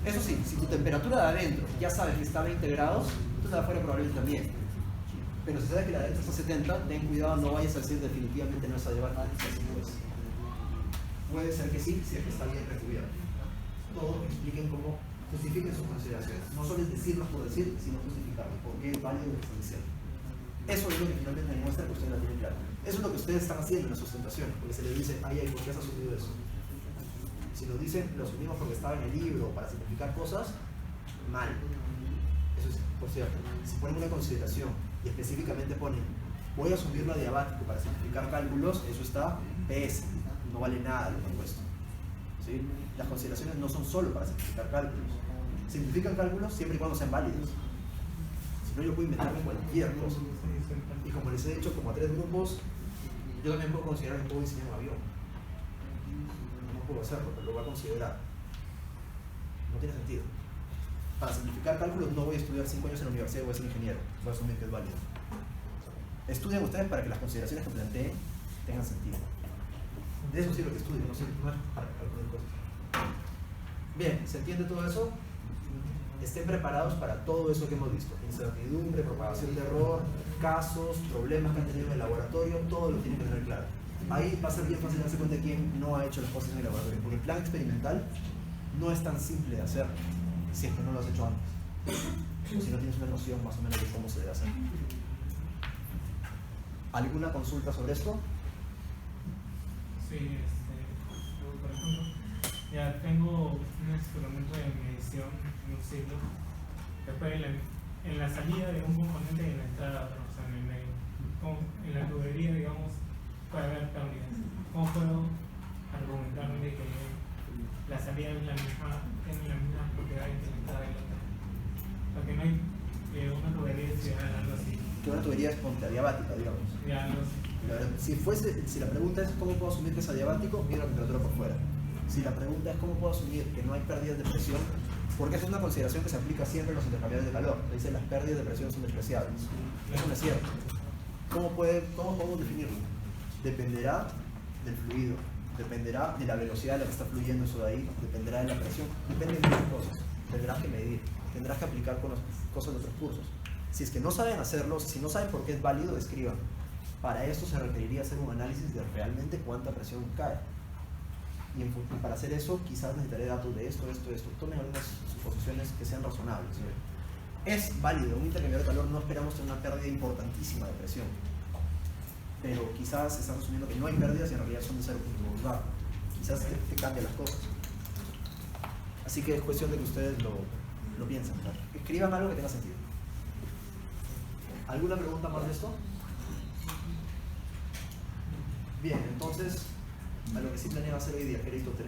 Eso sí, si tu temperatura de adentro ya sabes que está a 20 grados, entonces la de afuera probablemente también. Pero si sabes que la de adentro está a 70, ten cuidado, no vayas a decir definitivamente no es adiabático. Puede ser que sí, si es que está bien recubierto. Todo expliquen cómo, justifiquen sus consideraciones. No solo es decirlas por decir, sino justificarlas, porque es válido lo que están diciendo. Eso es lo que finalmente demuestra que ustedes la tienen clara. Eso es lo que ustedes están haciendo en las sustentaciones, porque se les dice, ay, ¿por qué has asumido eso? Si nos dicen, lo asumimos porque estaba en el libro para simplificar cosas, mal. Eso es, por cierto, si ponen una consideración y específicamente ponen, voy a asumirlo adiabático para simplificar cálculos, eso está pésimo, no vale nada lo que han puesto. ¿Sí? Las consideraciones no son solo para simplificar cálculos. Simplifican cálculos siempre y cuando sean válidos. Si no, yo puedo inventarme cualquier cosa. Y como les he dicho, como a 3 grupos, yo también puedo considerar que puedo diseñar un avión. No puedo hacerlo, pero lo voy a considerar. No tiene sentido. Para simplificar cálculos no voy a estudiar 5 años en la universidad y voy a ser ingeniero. Voy a asumir que es válido. Estudian ustedes para que las consideraciones que planteen tengan sentido. De eso sí lo que estudio, no es para calcular cosas. Bien, ¿se entiende todo eso? Estén preparados para todo eso que hemos visto. Incertidumbre, propagación de error, casos, problemas que han tenido en el laboratorio, todo lo tienen que tener claro. Ahí va a ser bien fácil darse cuenta de quién no ha hecho las cosas en el laboratorio, porque el plan experimental no es tan simple de hacer si es que no lo has hecho antes, o si no tienes una noción más o menos de cómo se debe hacer. ¿Alguna consulta sobre esto? Sí, por ejemplo, ya tengo un experimento de medición en un ciclo que fue en la salida de un componente y en la entrada de otro, o sea, en el medio. Como en la tubería, digamos, puede haber pérdidas. ¿Cómo puedo argumentar de que la salida es tiene las mismas propiedades que la entrada y la otra? Porque no hay una tubería ideal, algo así. Que una tubería es adiabática, digamos. Ya, algo así. Si la pregunta es cómo puedo asumir que es adiabático, mira la temperatura por fuera. Si la pregunta es cómo puedo asumir que no hay pérdidas de presión, porque esa es una consideración que se aplica siempre en los intercambiadores de calor. Dice las pérdidas de presión son despreciables. Eso no es cierto. ¿Cómo podemos definirlo? Dependerá del fluido, dependerá de la velocidad a la que está fluyendo eso de ahí, dependerá de la presión, depende de muchas cosas. Tendrás que medir, tendrás que aplicar con las cosas de otros cursos. Si es que no saben hacerlo, si no saben por qué es válido, escriban. Para esto se requeriría hacer un análisis de realmente cuánta presión cae. Y para hacer eso, quizás necesitaré datos de esto. Tomen algunas suposiciones que sean razonables. ¿Sí? Es válido, en un intercambiador de calor no esperamos tener una pérdida importantísima de presión. Pero quizás están asumiendo que no hay pérdidas y en realidad son de 0.2 bar. Quizás te cambien las cosas. Así que es cuestión de que ustedes lo piensen. ¿Verdad? Escriban algo que tenga sentido. ¿Alguna pregunta más de esto? Bien, entonces, a lo que sí planeo hacer hoy día, crédito 3.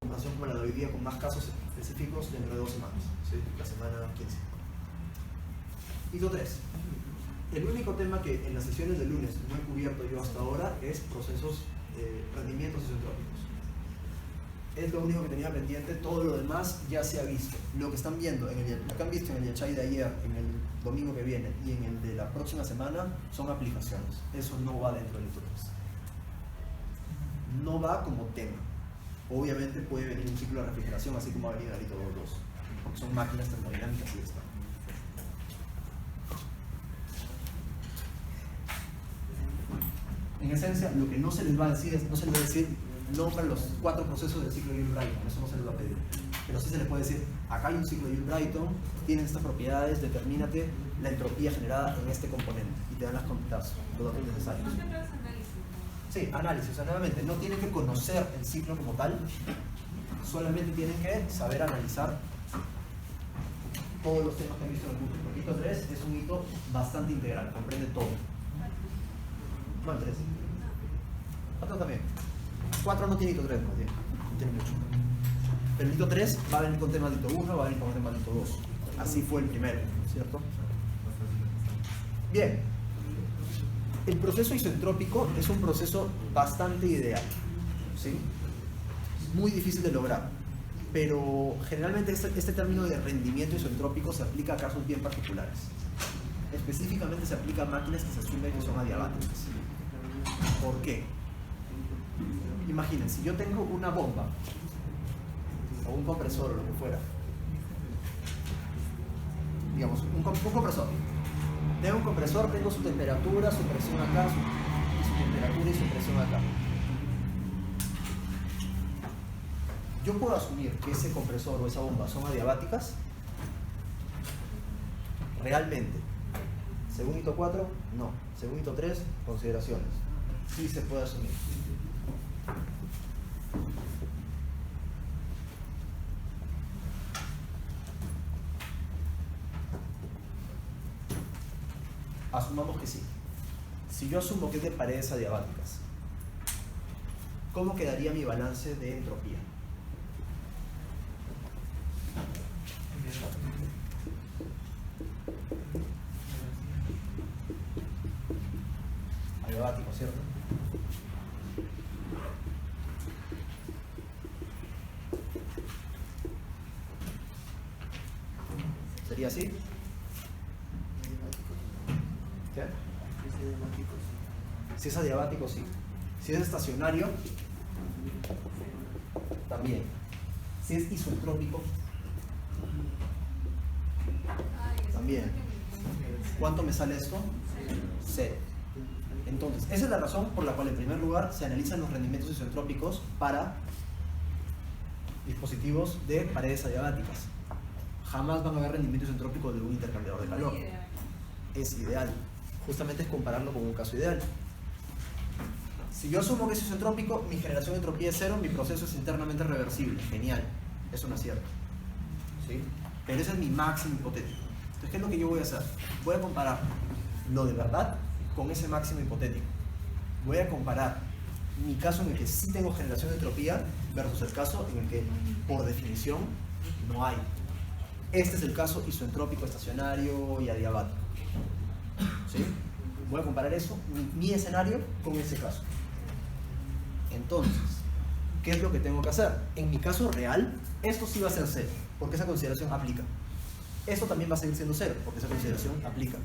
Información como la de hoy día con más casos específicos dentro de 2 semanas, ¿sí? La semana 15. Hito 3. El único tema que en las sesiones de lunes no he cubierto yo hasta ahora es procesos, rendimientos isentrópicos. Es lo único que tenía pendiente, todo lo demás ya se ha visto. Lo que están viendo, lo que han visto en el Yachay de ayer, en el domingo que viene y en el de la próxima semana son aplicaciones. Eso no va dentro del Hito 3. No va como tema. Obviamente puede venir un ciclo de refrigeración así como ha venido el Hito 2, porque son máquinas termodinámicas y ya está. En esencia, lo que no se les va a decir es, nombra los 4 procesos del ciclo de Joule-Brayton, eso no se les va a pedir. Pero sí se les puede decir, acá hay un ciclo de Joule-Brayton, tienen estas propiedades, determínate la entropía generada en este componente y te dan los datos necesarios. ¿No tendrás análisis? Sí, análisis, o sea, nuevamente, no tienen que conocer el ciclo como tal, solamente tienen que saber analizar todos los temas que han visto en el curso. El hito 3 es un hito bastante integral, comprende todo. No, el 3. 4 también. 4 no tiene hito 3, no tiene mucho. Pero el hito 3 va a venir con temas de hito 1, va a venir con temas de hito 2. Así fue el primero, ¿cierto? Bien. El proceso isentrópico es un proceso bastante ideal, ¿sí? Muy difícil de lograr, pero generalmente este término de rendimiento isentrópico se aplica a casos bien particulares. específicamente se aplica a máquinas que se asume que son adiabáticas. ¿Por qué? Imaginen, si yo tengo una bomba o un compresor o lo que fuera, digamos, un compresor. Tengo un compresor, tengo su temperatura, su presión acá, su temperatura y su presión acá. Yo puedo asumir que ese compresor o esa bomba son adiabáticas. Realmente. Según hito 4, no. Según hito 3, consideraciones. Sí se puede asumir. Asumamos que sí. Si yo asumo que es de paredes adiabáticas, ¿cómo quedaría mi balance de entropía? Adiabático, ¿cierto? ¿Sería así? ¿Qué? Si es adiabático, sí. Si es estacionario, también. Si es isotrópico, también. ¿Cuánto me sale esto? 0. Entonces, esa es la razón por la cual en primer lugar se analizan los rendimientos isotrópicos para dispositivos de paredes adiabáticas. Jamás van a haber rendimientos isotrópicos de un intercambiador de calor. Es ideal. Justamente es compararlo con un caso ideal. Si yo asumo que es isotrópico, mi generación de entropía es 0, mi proceso es internamente reversible. Genial. Eso no es cierto. ¿Sí? Pero ese es mi máximo hipotético. Entonces, ¿qué es lo que yo voy a hacer? Voy a comparar lo de verdad con ese máximo hipotético. Voy a comparar mi caso en el que sí tengo generación de entropía versus el caso en el que, por definición, no hay. Este es el caso isentrópico, estacionario y adiabático. ¿Sí? Voy a comparar eso, mi escenario, con ese caso. Entonces, ¿qué es lo que tengo que hacer? En mi caso real, esto sí va a ser 0, porque esa consideración aplica. Esto también va a seguir siendo 0, porque esa consideración aplica.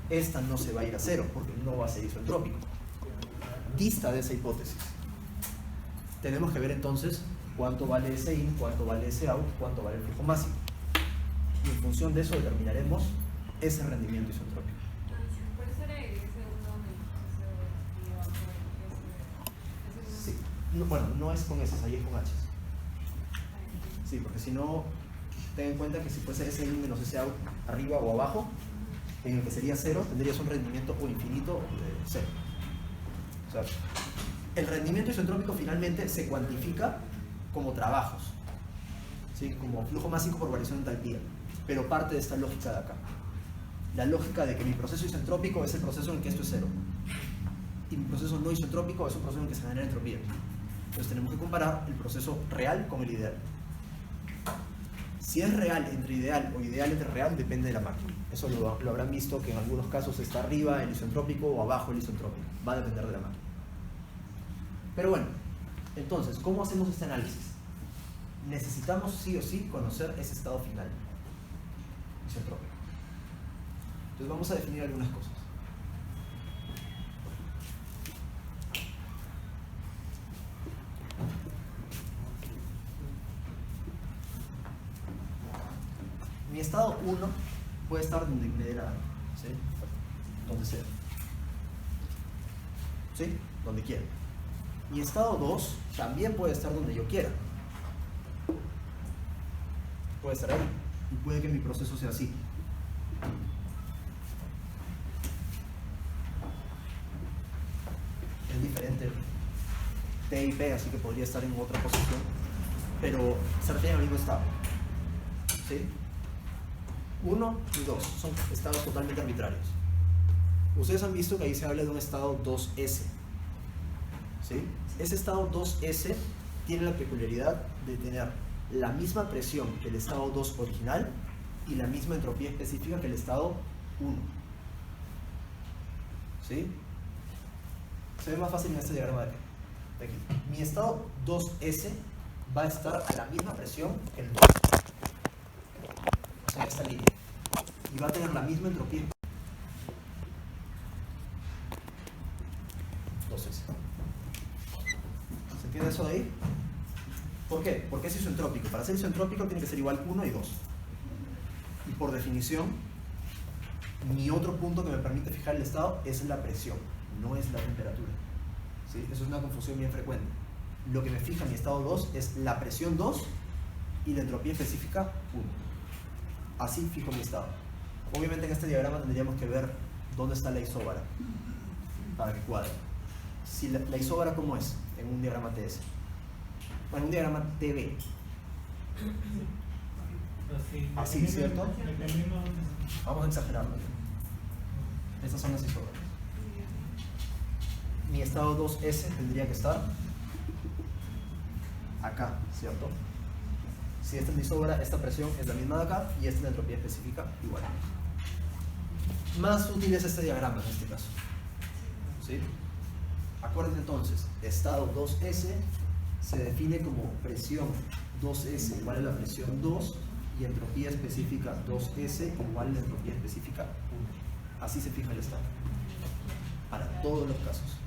Esta no se va a ir a 0, porque no va a ser isentrópico. Dista de esa hipótesis. Tenemos que ver entonces cuánto vale ese in, cuánto vale ese out, cuánto vale el flujo máximo. Y en función de eso determinaremos ese rendimiento isentrópico. Por eso era el S1 menos Sí. No, bueno, no es con S, ahí es con H. Sí, porque si no, ten en cuenta que si fuese ese in menos ese out arriba o abajo, en el que sería 0, tendrías un rendimiento o infinito de 0. O sea, el rendimiento isentrópico finalmente se cuantifica como trabajos, ¿sí? Como flujo másico por variación de entalpía, pero parte de esta lógica de acá. La lógica de que mi proceso isentrópico es el proceso en el que esto es 0 y mi proceso no isentrópico es un proceso en el que se genera entropía. Entonces tenemos que comparar el proceso real con el ideal. Si es real entre ideal o ideal entre real, depende de la máquina. Eso lo habrán visto que en algunos casos está arriba el isentrópico o abajo el isentrópico. Va a depender de la máquina. Pero bueno, entonces, ¿cómo hacemos este análisis? Necesitamos sí o sí conocer ese estado final isentrópico. Entonces vamos a definir algunas cosas. Mi estado 1 puede estar donde me dé la gana, ¿sí? Donde sea. ¿Sí? Donde quiera. Mi estado 2 también puede estar donde yo quiera. Puede estar ahí. Y puede que mi proceso sea así. Es diferente T y P, así que podría estar en otra posición. Pero se refiere al mismo estado. ¿Sí? 1 y 2 son estados totalmente arbitrarios. Ustedes han visto que ahí se habla de un estado 2S. ¿Sí? Ese estado 2S tiene la peculiaridad de tener la misma presión que el estado 2 original y la misma entropía específica que el estado 1. ¿Sí? Se ve más fácil en este diagrama de aquí. Mi estado 2S va a estar a la misma presión que el 2. O sea, esta línea. Y va a tener la misma entropía. eso de ahí? ¿Por qué? Porque es isentrópico. Para ser isentrópico tiene que ser igual 1 y 2. Y por definición, mi otro punto que me permite fijar el estado es la presión, no es la temperatura. ¿Sí? Eso es una confusión bien frecuente. Lo que me fija mi estado 2 es la presión 2 y la entropía específica 1. Así fijo mi estado. Obviamente en este diagrama tendríamos que ver dónde está la isóbara para que cuadre. Si la isóbara, ¿cómo es? En un diagrama TS. Bueno, un diagrama TB. Así, ¿cierto? Vamos a exagerarlo. Estas son las isóbaras. Mi estado 2S tendría que estar acá, ¿cierto? Si esta es mi isóbara, esta presión es la misma de acá y esta es la entropía específica igual. Más útil es este diagrama en este caso. ¿Sí? Acuérdense entonces, estado 2S se define como presión 2S igual a la presión 2 y entropía específica 2S igual a la entropía específica 1. Así se fija el estado. Para todos los casos.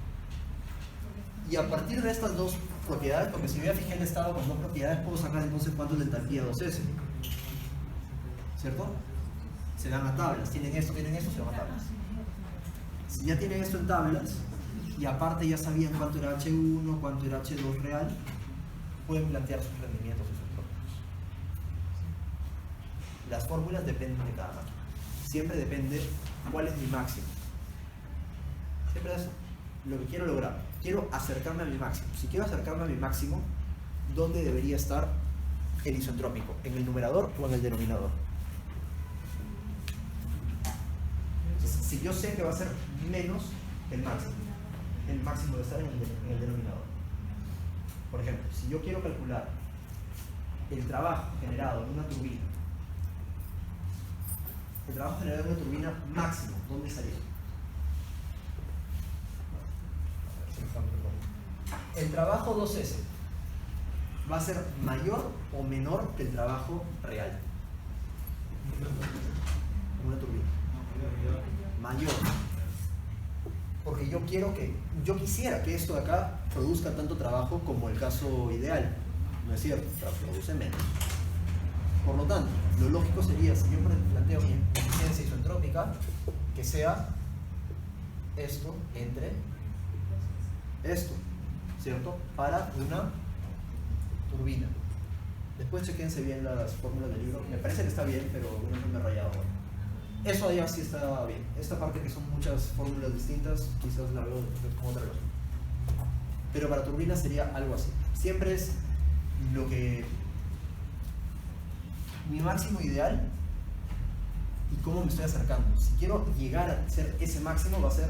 Y a partir de estas dos propiedades, porque si yo ya fijé el estado con dos propiedades, puedo sacar entonces cuánto es la entropía 2S. ¿Cierto? Se dan a tablas. Tienen esto, se van a tablas. Si ya tienen esto en tablas, y aparte ya sabían cuánto era H1, cuánto era H2 real, pueden plantear sus rendimientos isentrópicos. Las fórmulas dependen de cada máquina. Siempre depende cuál es mi máximo. Siempre eso. Lo que quiero lograr. Quiero acercarme a mi máximo. Si quiero acercarme a mi máximo, ¿dónde debería estar el isentrópico? ¿En el numerador o en el denominador? Entonces, si yo sé que va a ser menos el máximo debe estar en el denominador. Por ejemplo, si yo quiero calcular el trabajo generado en una turbina, el trabajo generado en una turbina máximo, ¿dónde estaría? El trabajo 2S va a ser mayor o menor que el trabajo real en una turbina. Mayor. Porque yo quisiera que esto de acá produzca tanto trabajo como el caso ideal. No es cierto, produce menos. Por lo tanto, lo lógico sería, si yo planteo mi eficiencia isentrópica, que sea esto entre esto, ¿cierto? Para una turbina. Después chequense bien las fórmulas del libro. Me parece que está bien, pero no me he rayado ahora. Eso allá sí está bien. Esta parte que son muchas fórmulas distintas, quizás la veo como otra cosa. Pero para turbinas sería algo así. Siempre es lo que... mi máximo ideal y cómo me estoy acercando. Si quiero llegar a ser ese máximo, va a ser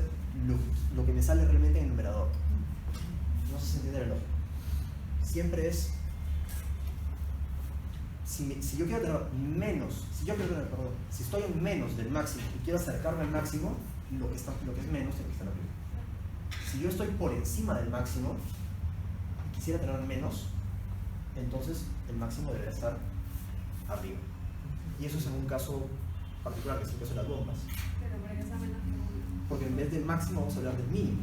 lo que me sale realmente en el numerador. No sé si entiende la lógica. Siempre es... Si yo quiero tener menos, si estoy en menos del máximo y quiero acercarme al máximo, lo que es menos tiene que estar arriba. Si yo estoy por encima del máximo y quisiera tener menos, entonces el máximo debería estar arriba. Y eso es en un caso particular, que es el caso de las bombas. Pero para que sea menos que uno. Porque en vez del máximo vamos a hablar del mínimo.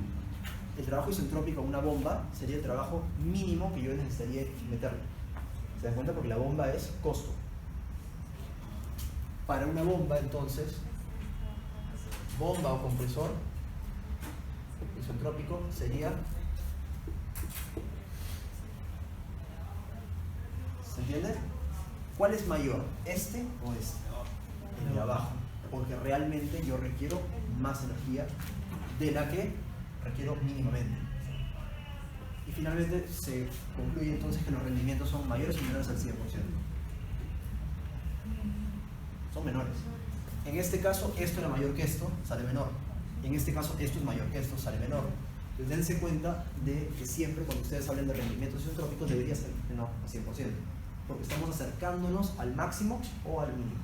El trabajo isentrópico a una bomba sería el trabajo mínimo que yo necesitaría meterle. ¿Se dan cuenta? Porque la bomba es costo. Para una bomba, entonces, bomba o compresor isentrópico sería... ¿Se entiende? ¿Cuál es mayor? ¿Este o este? El de abajo. Porque realmente yo requiero más energía de la que requiero mínimamente. Y finalmente se concluye entonces que los rendimientos son mayores o menores al 100%. Son menores. En este caso, esto era mayor que esto, sale menor. En este caso, esto es mayor que esto, sale menor. Entonces dense cuenta de que siempre cuando ustedes hablen de rendimientos isentrópicos debería ser menor a 100%. Porque estamos acercándonos al máximo o al mínimo.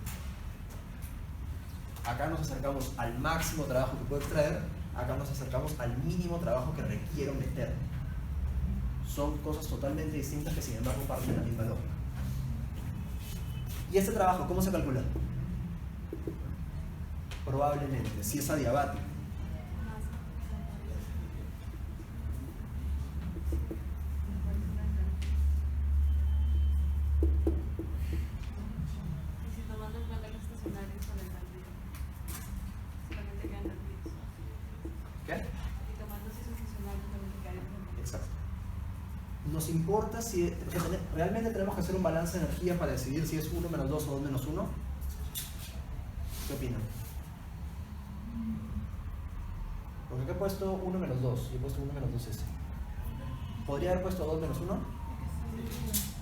Acá nos acercamos al máximo trabajo que puedo extraer, acá nos acercamos al mínimo trabajo que requiero meter. Son cosas totalmente distintas que sin embargo parten de la misma lógica. ¿Y este trabajo cómo se calcula? Probablemente, si es adiabático. ¿Qué? Y tomando si es funcional, también te quedaría mejor. Exacto. Nos importa si, o sea, realmente tenemos que hacer un balance de energía para decidir si es 1 menos 2 o 2 menos 1. ¿Qué opinan? Porque acá he puesto 1 menos 2 y he puesto 1 menos 2S. ¿Podría haber puesto 2 menos 1?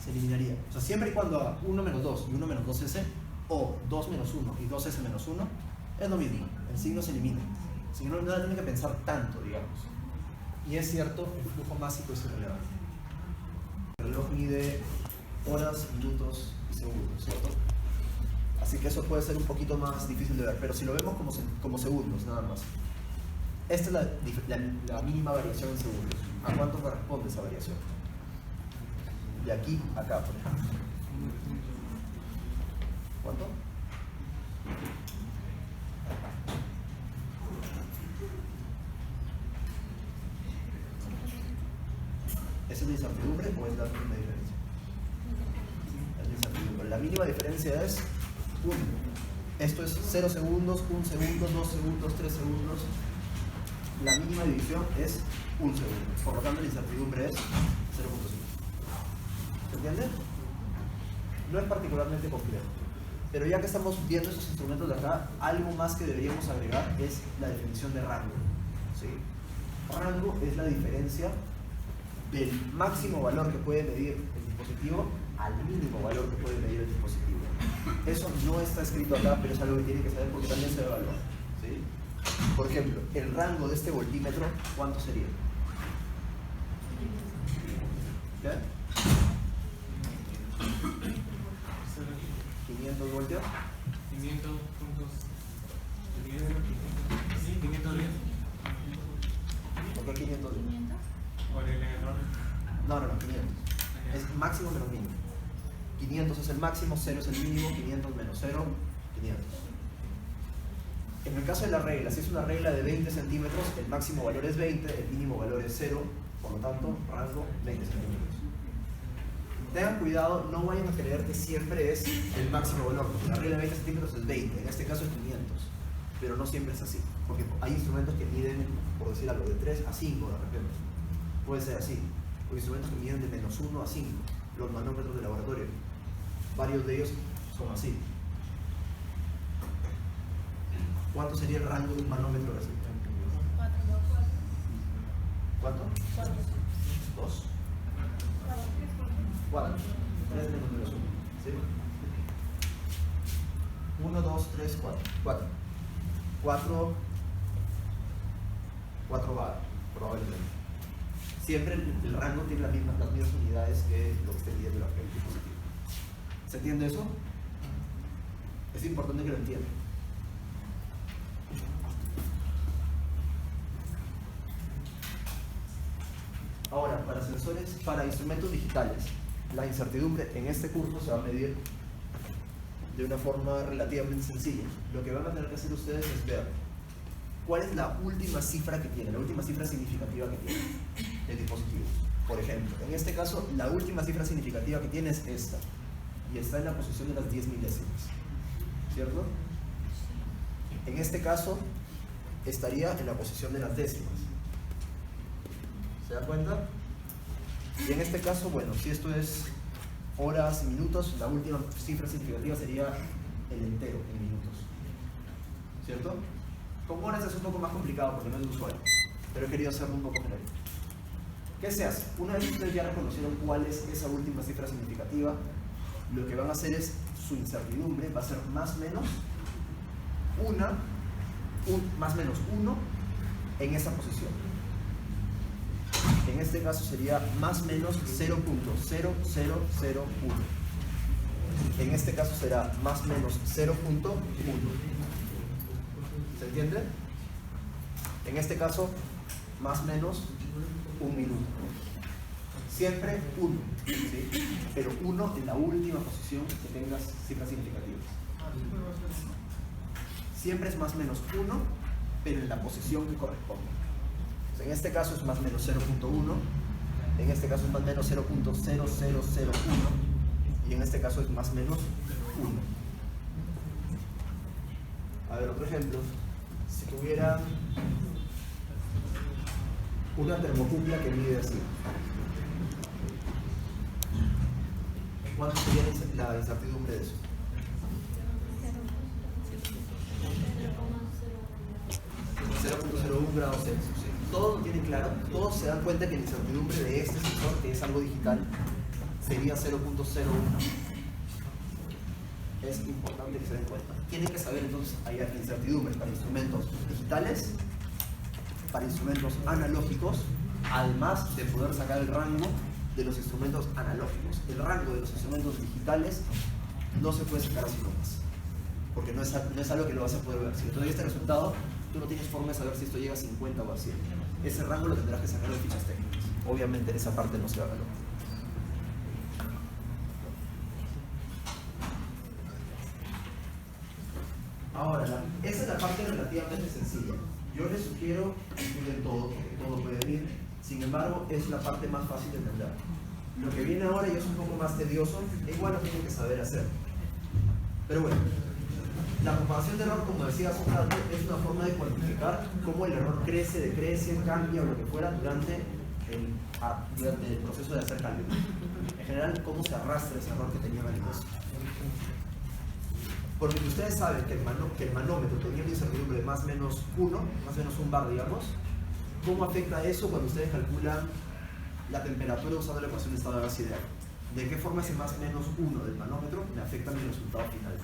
Se eliminaría. O sea, siempre y cuando haga 1 menos 2 y 1 menos 2S, o 2 menos 1 y 2S menos 1, es lo mismo. El signo se elimina. Si no, no la tiene que pensar tanto, digamos. Y es cierto, el flujo másico es irrelevante. El reloj mide horas, minutos y segundos, ¿cierto? Así que eso puede ser un poquito más difícil de ver, pero si lo vemos como segundos, nada más. Esta es la mínima variación en segundos. ¿A cuánto corresponde esa variación? De aquí a acá, por ejemplo. ¿Cuánto? ¿Es la incertidumbre o es la mínima diferencia? Es la incertidumbre. La mínima diferencia es 1. Esto es 0 segundos, 1 segundo, 2 segundos, 3 segundos. La mínima división es 1 segundo. Por lo tanto, la incertidumbre es 0.5. ¿Se entiende? No es particularmente complejo. Pero ya que estamos viendo esos instrumentos de acá, algo más que deberíamos agregar es la definición de rango. ¿Sí? Rango es la diferencia del máximo valor que puede medir el dispositivo al mínimo valor que puede medir el dispositivo. Eso no está escrito acá, pero es algo que tiene que saber porque también se evalúa. ¿Sí? Por ejemplo, el rango de este voltímetro, ¿cuánto sería? ¿Qué? 500 voltios. 500 puntos. 510. ¿Por qué 500? Por el error. No, 500. Es máximo menos mínimo. 500 es el máximo, 0 es el mínimo, 500 menos 0, 500. En el caso de la regla, si es una regla de 20 centímetros, el máximo valor es 20, el mínimo valor es 0, por lo tanto, rango 20 centímetros. Tengan cuidado, no vayan a creer que siempre es el máximo valor, porque la regla de 20 centímetros es 20, en este caso es 500, pero no siempre es así, porque hay instrumentos que miden, por decir algo, de 3 a 5 de repente. Puede ser así, o instrumentos que miden de menos 1 a 5, los manómetros de laboratorio. Varios de ellos son así. ¿Cuánto sería el rango de un manómetro así? 4. ¿Cuánto? 2. 4. 3 menos menos 1. ¿Sí? 1, 2, 3, 4. 4. 4 bar, probablemente. Siempre el rango tiene las mismas unidades que lo que esté midiendo el dispositivo. ¿Se entiende eso? Es importante que lo entiendan. Ahora, para sensores, para instrumentos digitales, la incertidumbre en este curso se va a medir de una forma relativamente sencilla. Lo que van a tener que hacer ustedes es ver cuál es la última cifra que tiene, la última cifra significativa que tiene el dispositivo. Por ejemplo, en este caso, la última cifra significativa que tiene es esta, y está en la posición de las 10 milésimas, ¿cierto? En este caso, estaría en la posición de las décimas. ¿Se dan cuenta? Y en este caso, bueno, si esto es horas y minutos, la última cifra significativa sería el entero en minutos, ¿cierto? Con horas es un poco más complicado porque no es usual, pero he querido hacerlo un poco genérico. ¿Qué se hace? Una vez que ustedes ya reconocieron cuál es esa última cifra significativa, lo que van a hacer es, su incertidumbre va a ser más menos más menos 1 en esa posición. En este caso sería más menos 0.0001. En este caso será más menos 0.1. ¿Se entiende? En este caso, más menos 1 minuto. Siempre 1, ¿sí? Pero 1 en la última posición que tengas cifras significativas. Siempre es más menos 1, pero en la posición que corresponde. En este caso es más menos 0.1, en este caso es más menos 0.0001 y en este caso es más menos 1. A ver, otro ejemplo. Si tuviera una termocupla que mide así. ¿Cuánto sería la incertidumbre de eso? 0.01 grados Celsius. ¿Sí? Todos lo tienen claro, todos se dan cuenta que la incertidumbre de este sensor, que es algo digital, sería 0.01. Es importante que se den cuenta. Tienen que saber entonces hallar incertidumbres para instrumentos digitales, para instrumentos analógicos, además de poder sacar el rango de los instrumentos analógicos. El rango de los instrumentos digitales no se puede sacar así nomás, porque no es algo que lo vas a poder ver. Si te doy este resultado, tú no tienes forma de saber si esto llega a 50 o a 100. Ese rango lo tendrás que sacar de fichas técnicas. Obviamente esa parte no se va a ver. Ahora, esa es la parte relativamente sencilla. Yo les sugiero que estudien todo, porque todo puede venir. Sin embargo, es la parte más fácil de entender. Lo que viene ahora ya es un poco más tedioso, e igual lo tienen que saber hacer. Pero bueno, la propagación de error, como decía hace un rato, es una forma de cuantificar cómo el error crece, decrece, cambia o lo que fuera durante el proceso de hacer cálculo. En general, cómo se arrastra ese error que tenían al inicio. Porque si ustedes saben que el manómetro tenía una incertidumbre de más o menos 1, más o menos un bar, digamos, ¿cómo afecta eso cuando ustedes calculan la temperatura usando la ecuación de estado de gas ideal? ¿De qué forma ese más o menos 1 del manómetro me afecta a mi resultado final?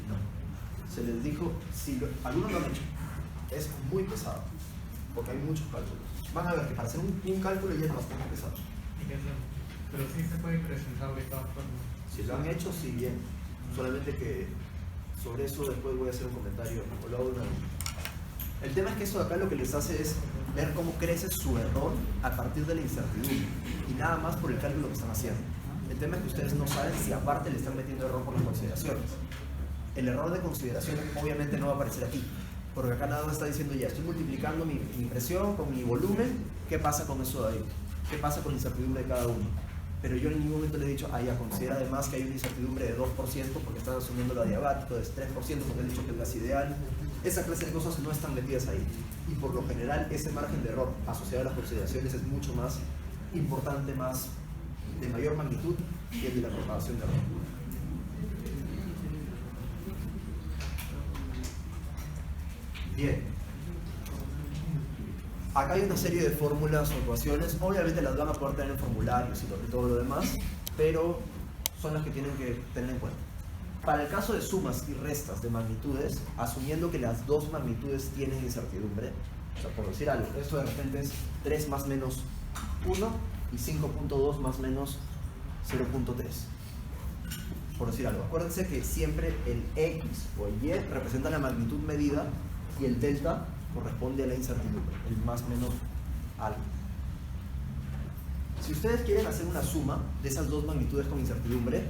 No. Se les dijo, algunos lo han hecho, es muy pesado, porque hay muchos cálculos. Van a ver que para hacer un cálculo ya es bastante pesado. Pero sí se puede presentar de todas formas. Si lo han hecho, sí, bien. Solamente que sobre eso después voy a hacer un comentario o lo hago una vez. El tema es que eso de acá lo que les hace es ver cómo crece su error a partir de la incertidumbre y nada más por el cálculo que están haciendo. El tema es que ustedes no saben si aparte le están metiendo error por las consideraciones. El error de consideraciones obviamente no va a aparecer aquí, porque acá nada más está diciendo ya, estoy multiplicando mi presión con mi volumen, ¿qué pasa con eso de ahí? ¿Qué pasa con la incertidumbre de cada uno? Pero yo en ningún momento le he dicho, ya considera además que hay una incertidumbre de 2% porque están asumiendo lo adiabático, de 3% porque han dicho que es gas ideal. Esa clase de cosas no están metidas ahí. Y por lo general ese margen de error asociado a las consideraciones es mucho más importante, de mayor magnitud que el de la propagación de error. Bien. Acá hay una serie de fórmulas o ecuaciones, obviamente las van a poder tener en formularios y todo lo demás, pero son las que tienen que tener en cuenta. Para el caso de sumas y restas de magnitudes, asumiendo que las dos magnitudes tienen incertidumbre, o sea, por decir algo, esto de repente es 3 más menos 1 y 5.2 más menos 0.3. Por decir algo, acuérdense que siempre el X o el Y representa la magnitud medida y el delta corresponde a la incertidumbre, el más menos algo. Si ustedes quieren hacer una suma de esas dos magnitudes con incertidumbre,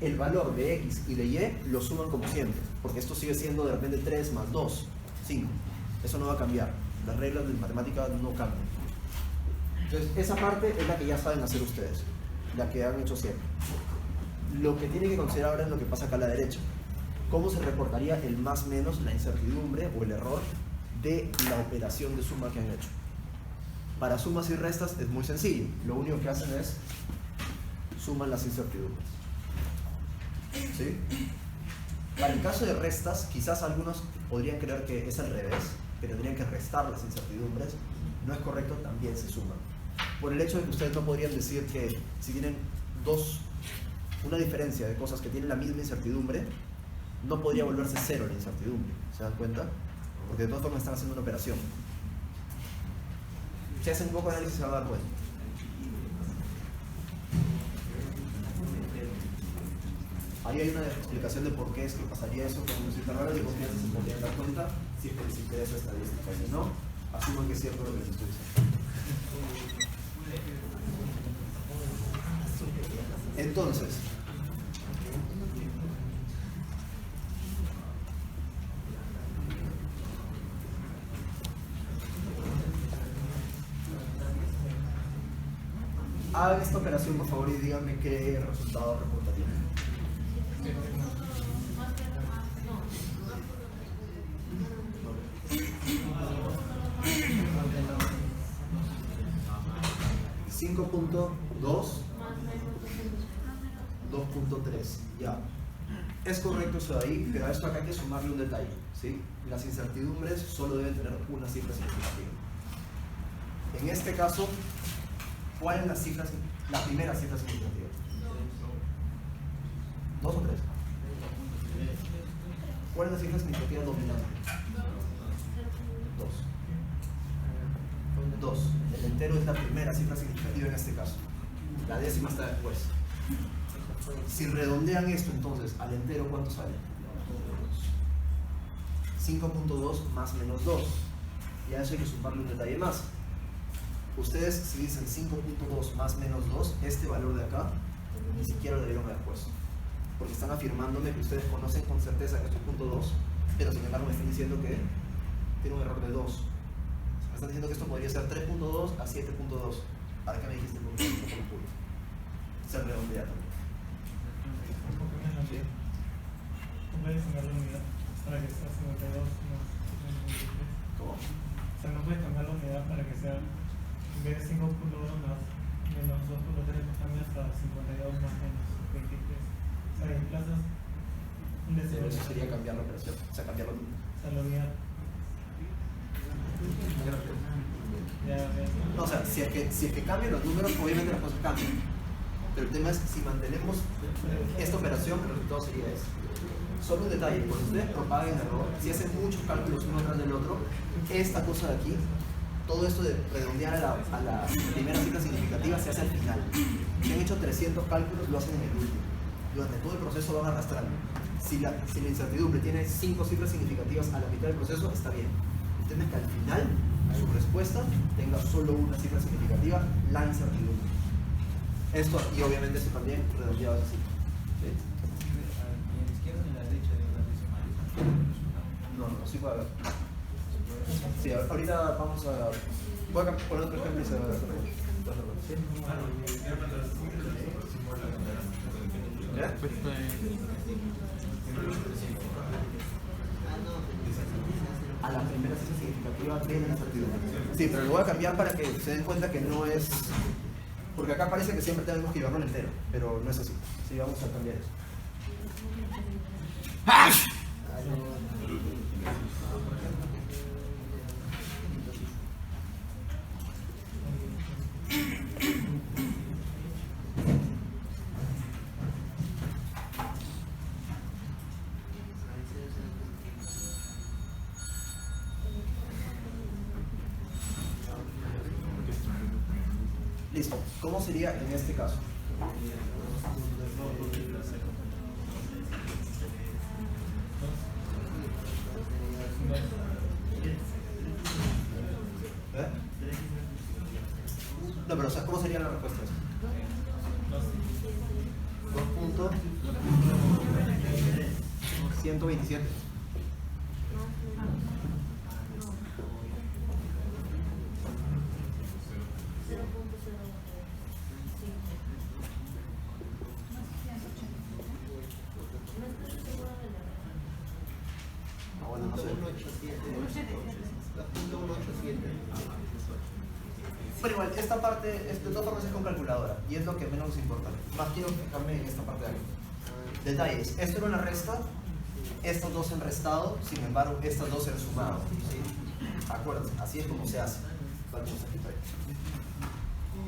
el valor de X y de Y lo suman como siempre, porque esto sigue siendo de repente 3 más 2, 5. Eso no va a cambiar, las reglas de matemática no cambian. Entonces, esa parte es la que ya saben hacer ustedes, la que han hecho siempre. Lo que tienen que considerar ahora es lo que pasa acá a la derecha. ¿Cómo se reportaría el más menos, la incertidumbre o el error de la operación de suma que han hecho? Para sumas y restas es muy sencillo. Lo único que hacen es suman las incertidumbres. ¿Sí? Para el caso de restas, quizás algunos podrían creer que es al revés, que tendrían que restar las incertidumbres. No es correcto, también se suman. Por el hecho de que ustedes no podrían decir que si tienen una diferencia de cosas que tienen la misma incertidumbre, no podría volverse cero la incertidumbre. ¿Se dan cuenta? Porque de todas formas están haciendo una operación. Si hacen un poco de análisis se van a dar cuenta. Ahí hay una explicación de por qué es que pasaría eso con los intervalos de confianza, se podrían dar cuenta si es que les interesa estadística. Si no, asuman que es cierto lo que les estoy diciendo. Entonces, hagan esta operación por favor y díganme qué resultado reportarían. 5.2, 2.3, ya. Es correcto eso de ahí, pero a esto acá hay que sumarle un detalle, ¿sí? Las incertidumbres solo deben tener una cifra significativa. En este caso, ¿cuál es la primera cifra significativa? ¿2 o 3? ¿Cuál es la cifra significativa dominante? 2. El entero es la primera cifra significativa en este caso. La décima está después. Si redondean esto entonces al entero, ¿cuánto sale? 5.2 más menos 2. Y a eso hay que sumarle un detalle más. Ustedes si dicen 5.2 más menos 2, este valor de acá ni siquiera lo debieron haber puesto. Porque están afirmándome que ustedes conocen con certeza que esto es 0.2, pero sin embargo me están diciendo que tiene un error de 2. Me están diciendo que esto podría ser 3.2 a 7.2. ¿Para qué me dijiste punto? Se redondea también. ¿Sí? ¿Tú puedes cambiar la unidad para que sea 52 más 53? ¿Cómo? O sea, no puedes cambiar la unidad para que sea, en vez de 5.1 más menos 2.3, cambias a 52 más menos 23. O sea, reemplazas un décimo. Pero eso sería cambiar la operación, o sea, cambiar la unidad. O sea, la unidad. No, o sea, si es que cambian los números, obviamente las cosas cambian. Pero el tema es, si mantenemos esta operación, el resultado sería ese. Solo un detalle, cuando ustedes propaguen error, si hacen muchos cálculos uno tras del otro, esta cosa de aquí, todo esto de redondear a la primera cifra significativa se hace al final. Si han hecho 300 cálculos, lo hacen en el último. Durante todo el proceso van arrastrando. Si la incertidumbre tiene 5 cifras significativas a la mitad del proceso, está bien. El tema es que al final su respuesta tenga solo una cifra significativa, la incertidumbre. Esto, y obviamente eso también redondeado es así. ¿Sí? ¿Y en la izquierda y en la derecha de las decimales? No, sí puede haber. Sí, ahorita vamos a... Voy a poner otro ejemplo y se va a ver. ¿Sí? ¿Ya? A la primera cifra significativa de la incertidumbre. Sí, pero lo voy a cambiar para que se den cuenta que no es... Porque acá parece que siempre tenemos que llevarlo entero, pero no es así. Sí, vamos a cambiar eso. Listo. ¿Cómo sería en este caso? ¿Eh? No, pero o sea, ¿cómo sería la respuesta a eso? 2.127. Bueno, no sé. 2.187. Pero igual, esta parte, de todas formas es con calculadora y es lo que menos nos importa. Más quiero fijarme en esta parte de aquí. Detalles, esto era una resta, estos dos se han restado, sin embargo, estas dos se han sumado. ¿Sí? Acuérdense, así es como se hace. Vamos aquí para ahí.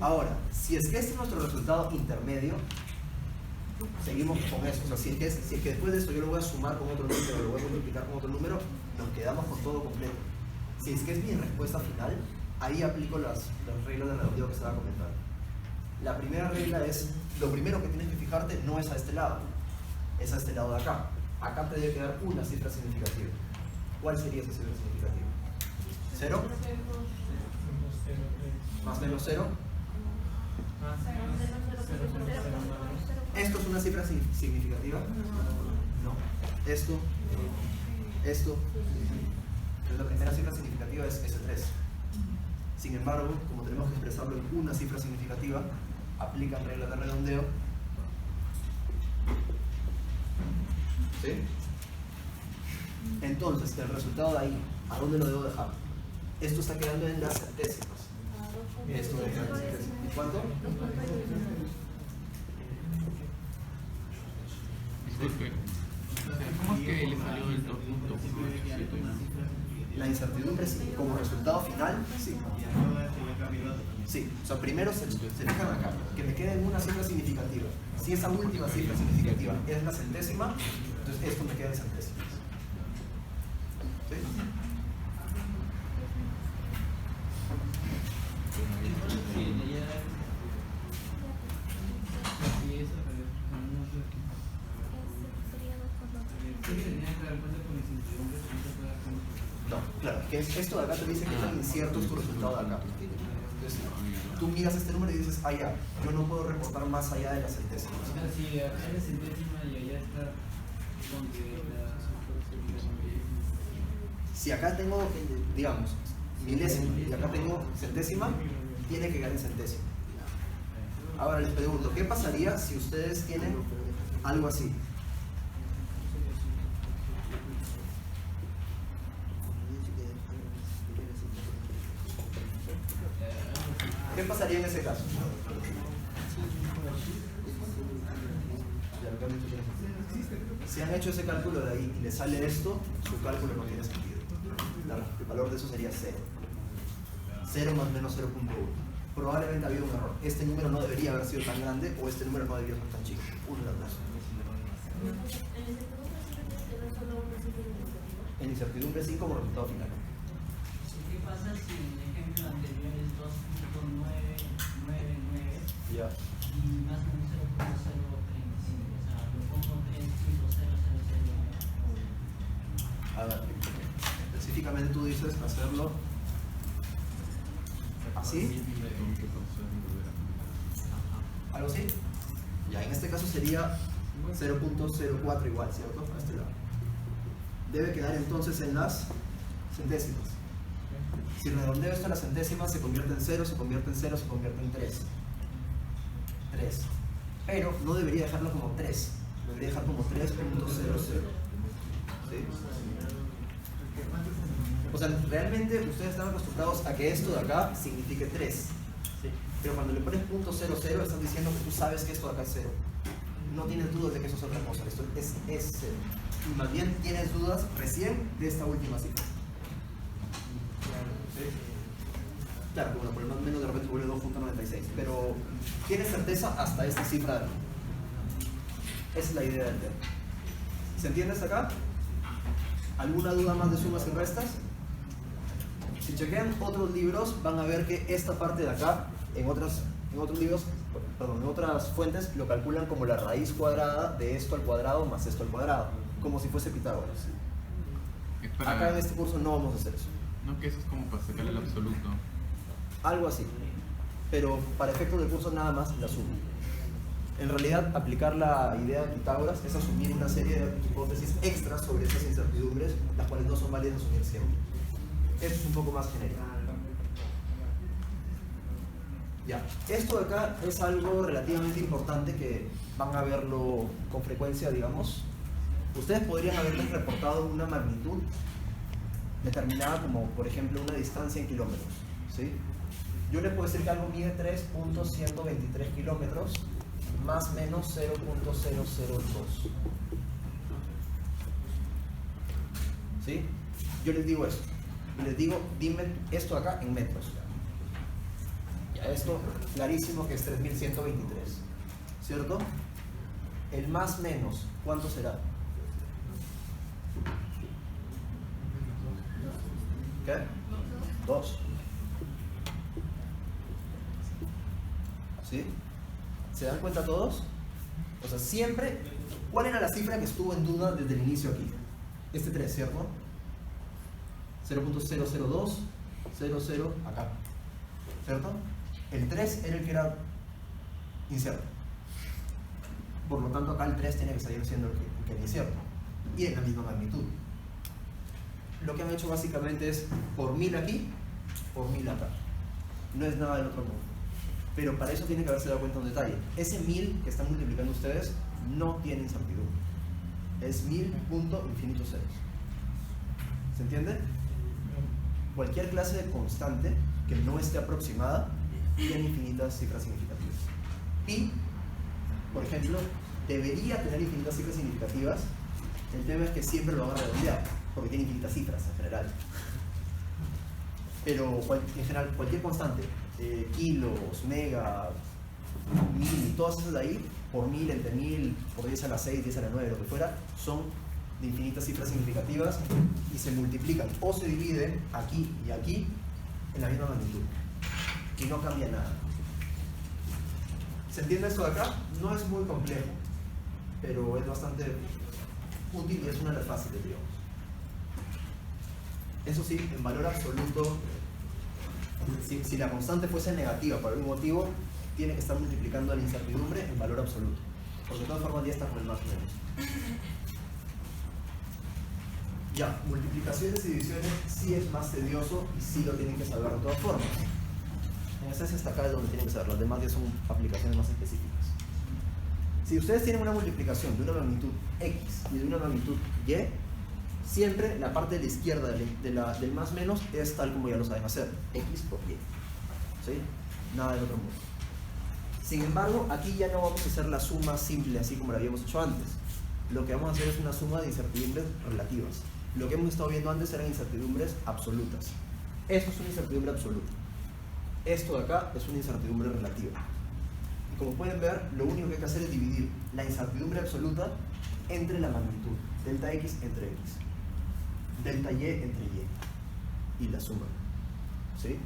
Ahora, si es que este es nuestro resultado intermedio, seguimos con eso. O sea, si es que después de esto yo lo voy a sumar con otro número, lo voy a multiplicar con otro número, nos quedamos con todo completo. Si es que es mi respuesta final, ahí aplico las reglas de redondeo que estaba comentando. La primera regla es, lo primero que tienes que fijarte no es a este lado, es a este lado de acá. Acá te debe quedar una cifra significativa. ¿Cuál sería esa cifra significativa? ¿0? ¿Más menos 0? ¿Esto es una cifra significativa? No. Esto. Entonces la primera cifra significativa es S3. Sin embargo, como tenemos que expresarlo en una cifra significativa, aplican reglas de redondeo. ¿Sí? Entonces, el resultado de ahí, ¿a dónde lo debo dejar? Esto está quedando en las centésimas. Esto me queda en centésimo. ¿Y cuánto? Disculpe. ¿Cómo es que le salió el 2.187? La incertidumbre sí, como resultado final, sí. Sí, o sea, primero se fijan acá, que me quede en una cifra significativa. Si esa última cifra significativa es la centésima, entonces esto me queda en centésimas. ¿Sí? No, claro, que esto de acá te dice que tan incierto es tu resultado de acá. Entonces, tú miras este número y dices, ah, ya, yo no puedo reportar más allá de las centésimas. Si acá es centésima y allá está Si acá tengo, digamos, milésima y acá tengo centésima, tiene que quedar en centésima. Ahora les pregunto, ¿qué pasaría si ustedes tienen algo así? ¿Qué pasaría en ese caso? Si han hecho ese cálculo de ahí y le sale esto, su cálculo no tiene sentido. El valor de eso sería 0. 0 más menos 0.1. Probablemente ha habido un error. Este número no debería haber sido tan grande o este número no debería ser tan chico. Uno de los dos. En incertidumbre sí como resultado final. ¿Qué pasa si el ejemplo anterior es 2.999 Ya. y más o menos 0.035? O sea, lo pongo 3.000. A ver, específicamente tú dices hacerlo así, algo así. Ya, en este caso sería 0.04 igual, ¿cierto? A este lado. Debe quedar entonces en las centésimas. Si redondeo esto a las centésimas, se convierte en 0, se convierte en 0, se convierte en 3. 3. Pero no debería dejarlo como 3, debería dejar como 3.00. ¿Sí? O sea, realmente ustedes están acostumbrados a que esto de acá signifique 3. Pero cuando le pones .00 estás diciendo que tú sabes que esto de acá es 0. No tienes dudas de que eso es otra cosa, esto es 0. Y más bien tienes dudas recién de esta última cifra. ¿Sí? Claro, bueno, por el más menos de repente vuelve 2.96, pero tienes certeza hasta esta cifra de aquí. Esa es la idea del tema. ¿Se entiende hasta acá? ¿Alguna duda más de sumas y restas? Si chequean otros libros, van a ver que esta parte de acá, en otros libros, perdón, en otras fuentes, lo calculan como la raíz cuadrada de esto al cuadrado más esto al cuadrado, como si fuese Pitágoras. Acá en este curso no vamos a hacer eso. No, que eso es como para sacarle el absoluto. Algo así. Pero para efectos del curso nada más la suma. En realidad, aplicar la idea de Pitágoras es asumir una serie de hipótesis extras sobre esas incertidumbres, las cuales no son válidas asumir siempre. Esto es un poco más genérico. Ya, esto de acá es algo relativamente importante que van a verlo con frecuencia, digamos. Ustedes podrían haberles reportado una magnitud determinada como, por ejemplo, una distancia en kilómetros, ¿sí? Yo les puedo decir que algo mide 3.123 kilómetros más menos 0.002. ¿Sí? Yo les digo eso. Y les digo, dime esto acá en metros. Ya, esto clarísimo que es 3123. ¿Cierto? El más menos, ¿cuánto será? ¿Qué? 2. ¿Sí? ¿Se dan cuenta todos? O sea, siempre, ¿cuál era la cifra que estuvo en duda desde el inicio aquí? Este 3, ¿cierto? 0.002, 00, acá. ¿Cierto? El 3 era el que era incierto. Por lo tanto, acá el 3 tiene que seguir siendo el que era incierto. Y en la misma magnitud. Lo que han hecho básicamente es por 1000 aquí, por 1000 acá. No es nada del otro mundo. Pero para eso tienen que haberse dado cuenta de un detalle. Ese 1000 que están multiplicando ustedes no tiene incertidumbre. Es 1000 punto infinitos ceros. ¿Se entiende? Cualquier clase de constante que no esté aproximada tiene infinitas cifras significativas. Pi, por ejemplo, debería tener infinitas cifras significativas. El tema es que siempre lo van a redondear, porque tiene infinitas cifras en general. Pero en general, cualquier constante, kilos, mega, mil, todas esas de ahí, por 1000, entre 1000, por 10 a la 6, 10 a la 9, lo que fuera, son de infinitas cifras significativas y se multiplican o se dividen aquí y aquí en la misma magnitud. Y no cambia nada. ¿Se entiende esto de acá? No es muy complejo, pero es bastante útil y es una de las fáciles, digamos. Eso sí, en valor absoluto, si la constante fuese negativa por algún motivo, tiene que estar multiplicando la incertidumbre en valor absoluto, porque de todas formas ya está con el más o menos. Ya, multiplicaciones y divisiones sí es más tedioso y sí lo tienen que saber de todas formas. En esencia hasta acá es donde tienen que saber, las demás ya son aplicaciones más específicas. Si ustedes tienen una multiplicación de una magnitud X y de una magnitud Y, siempre la parte de la izquierda del más menos es tal como ya lo saben hacer, X por Y. ¿Sí? Nada del otro mundo. Sin embargo, aquí ya no vamos a hacer la suma simple así como la habíamos hecho antes. Lo que vamos a hacer es una suma de incertidumbres relativas. Lo que hemos estado viendo antes eran incertidumbres absolutas. Esto es una incertidumbre absoluta. Esto de acá es una incertidumbre relativa. Y como pueden ver, lo único que hay que hacer es dividir la incertidumbre absoluta entre la magnitud, delta X entre X, delta Y entre Y, y la suma. ¿Sí?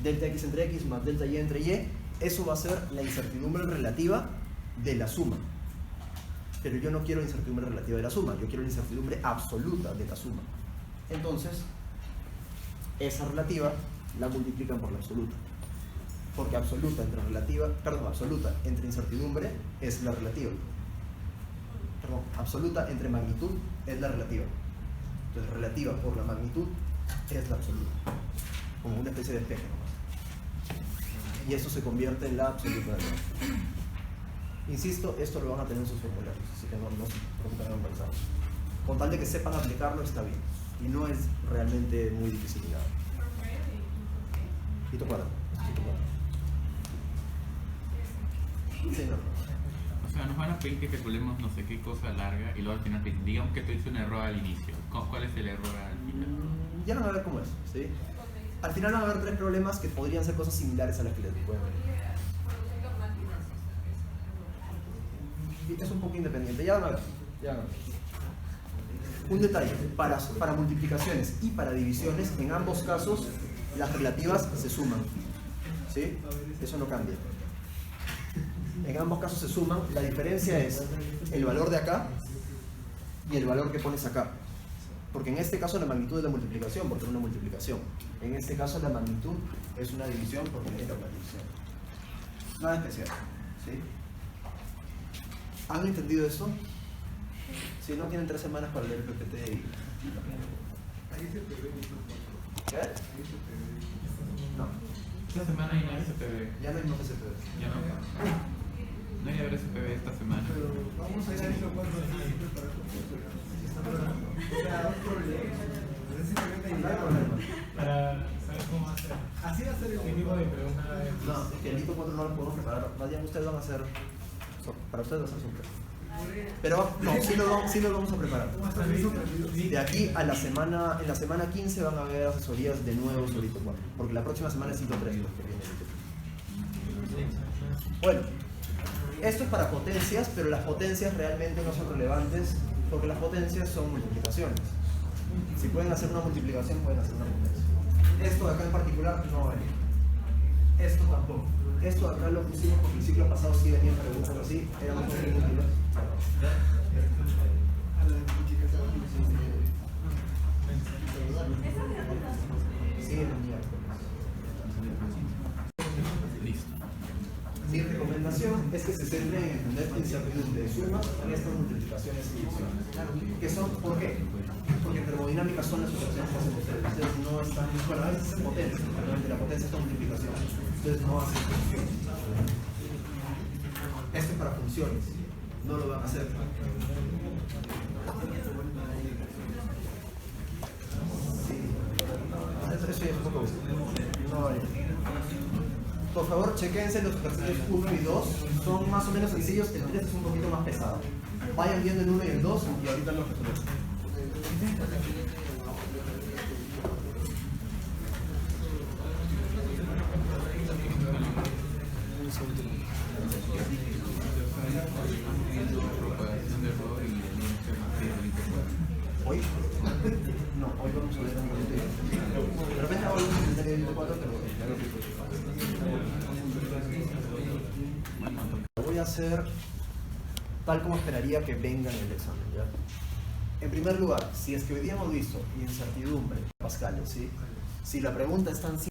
Delta X entre X más delta Y entre Y, eso va a ser la incertidumbre relativa de la suma. Pero yo no quiero la incertidumbre relativa de la suma, yo quiero la incertidumbre absoluta de la suma. Entonces, esa relativa la multiplican por la absoluta. Porque absoluta entre incertidumbre es la relativa. Perdón, absoluta entre magnitud es la relativa. Entonces, relativa por la magnitud es la absoluta. Como una especie de espejo nomás. Y eso se convierte en la absoluta de la. Insisto, esto lo van a tener en sus formularios, así que no se preocupen en pensar. Con tal de que sepan aplicarlo está bien. Y no es realmente muy difícil ni nada. ¿Y tu cuadro? Sí, no. O sea, nos van a pedir que calculemos no sé qué cosa larga y luego al final digamos que tú hiciste un error al inicio. ¿Cuál es el error al final? Ya no van a ver cómo es, ¿sí? Al final van a haber 3 problemas que podrían ser cosas similares a las que les pueden venir. Es un poco independiente, ya van a ver. Un detalle, para multiplicaciones y para divisiones, en ambos casos las relativas se suman, ¿sí? Eso no cambia. En ambos casos se suman, la diferencia es el valor de acá y el valor que pones acá. Porque en este caso la magnitud es la multiplicación, porque es una multiplicación. En este caso la magnitud es una división, porque es una división. Nada especial, ¿sí? ¿Han entendido eso? Si no, tienen 3 semanas para leer el PPT y... ¿Qué? No. Esta semana hay una SPB. Ya no hay más SPB. Ya no. No hay haber SPB esta semana. Vamos a ir a eso cuando Para saber cómo hacer. así va a ser ¿Qué tipo de pregunta? No, es que el hito 4 no lo podemos preparar. Más bien ustedes van a hacer... Para ustedes va a ser sorpresa. Pero no, sí lo vamos a preparar. De aquí a la semana, en la semana 15 van a haber asesorías de nuevo sobre hito 4. Porque la próxima semana es hito 3 los que viene el hito 3. Bueno, esto es para potencias, pero las potencias realmente no son relevantes porque las potencias son multiplicaciones. Si pueden hacer una multiplicación, pueden hacer una potencia. Esto de acá en particular no vale. Esto tampoco. Esto de acá lo pusimos porque el ciclo pasado sí venían preguntas así, era muy útil. Sí, el miércoles. Listo. Mi recomendación es que se centren en entender la incertidumbre de sumas, restas, multiplicaciones y divisiones. ¿Qué son? ¿Por qué? Porque en termodinámica son las operaciones que hacen ustedes. Ustedes no están... Bueno, a veces hacen potencia, realmente la potencia es la multiplicación. Ustedes no hacen funciones. Esto es para funciones. No lo van a hacer. Sí. Eso ya es un poco... No vale. Por favor, chequense los ejercicios 1 y 2. Son más o menos sencillos, el 3 es un poquito más pesado. Vayan viendo el 1 y el 2 y ahorita los resolvemos. Propagación de error y ¿Hoy? No, hoy vamos a ver un momento. De repente hago algún comentario de 24, pero lo voy a hacer tal como esperaría que venga en el examen, ¿ya? En primer lugar, si es que hoy día hemos visto incertidumbre, Pascal, ¿sí? Si la pregunta es tan simple,